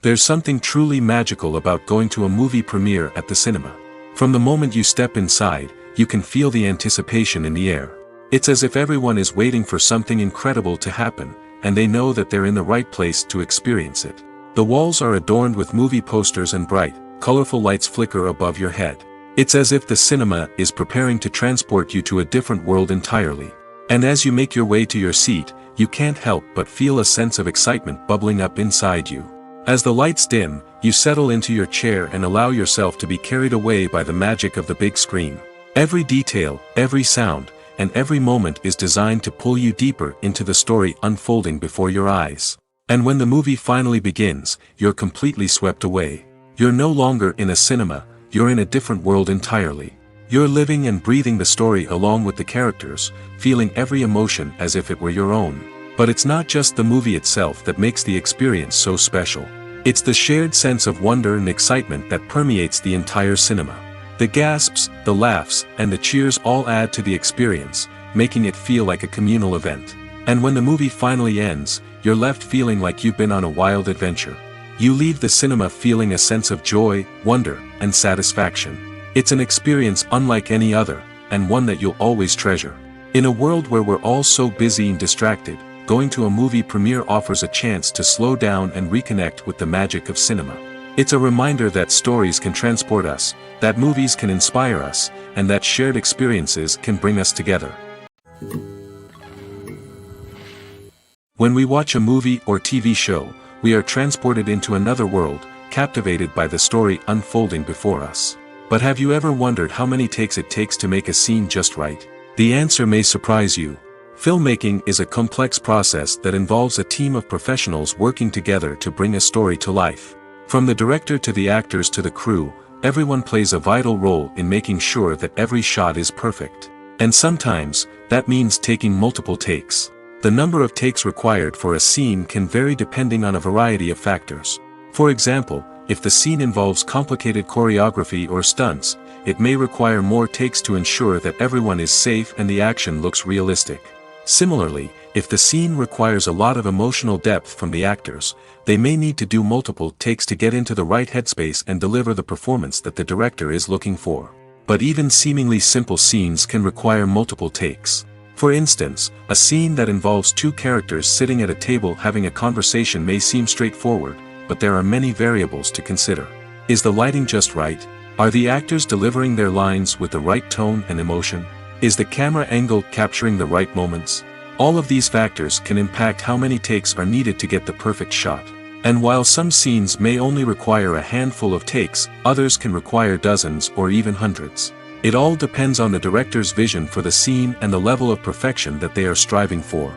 There's something truly magical about going to a movie premiere at the cinema. From the moment you step inside, you can feel the anticipation in the air. It's as if everyone is waiting for something incredible to happen, and they know that they're in the right place to experience it. The walls are adorned with movie posters and bright, colorful lights flicker above your head. It's as if the cinema is preparing to transport you to a different world entirely. And as you make your way to your seat, you can't help but feel a sense of excitement bubbling up inside you. As the lights dim, you settle into your chair and allow yourself to be carried away by the magic of the big screen. Every detail, every sound, and every moment is designed to pull you deeper into the story unfolding before your eyes. And when the movie finally begins, you're completely swept away. You're no longer in a cinema, you're in a different world entirely. You're living and breathing the story along with the characters, feeling every emotion as if it were your own. But it's not just the movie itself that makes the experience so special. It's the shared sense of wonder and excitement that permeates the entire cinema. The gasps, the laughs, and the cheers all add to the experience, making it feel like a communal event. And when the movie finally ends, you're left feeling like you've been on a wild adventure. You leave the cinema feeling a sense of joy, wonder, and satisfaction. It's an experience unlike any other, and one that you'll always treasure. In a world where we're all so busy and distracted, going to a movie premiere offers a chance to slow down and reconnect with the magic of cinema. It's a reminder that stories can transport us, that movies can inspire us, and that shared experiences can bring us together. When we watch a movie or TV show, we are transported into another world, captivated by the story unfolding before us. But have you ever wondered how many takes it takes to make a scene just right? The answer may surprise you. Filmmaking is a complex process that involves a team of professionals working together to bring a story to life. From the director to the actors to the crew, everyone plays a vital role in making sure that every shot is perfect. And sometimes, that means taking multiple takes. The number of takes required for a scene can vary depending on a variety of factors. For example, if the scene involves complicated choreography or stunts, it may require more takes to ensure that everyone is safe and the action looks realistic. Similarly, if the scene requires a lot of emotional depth from the actors, they may need to do multiple takes to get into the right headspace and deliver the performance that the director is looking for. But even seemingly simple scenes can require multiple takes. For instance, a scene that involves two characters sitting at a table having a conversation may seem straightforward, but there are many variables to consider. Is the lighting just right? Are the actors delivering their lines with the right tone and emotion? Is the camera angle capturing the right moments? All of these factors can impact how many takes are needed to get the perfect shot. And while some scenes may only require a handful of takes, others can require dozens or even hundreds. It all depends on the director's vision for the scene and the level of perfection that they are striving for.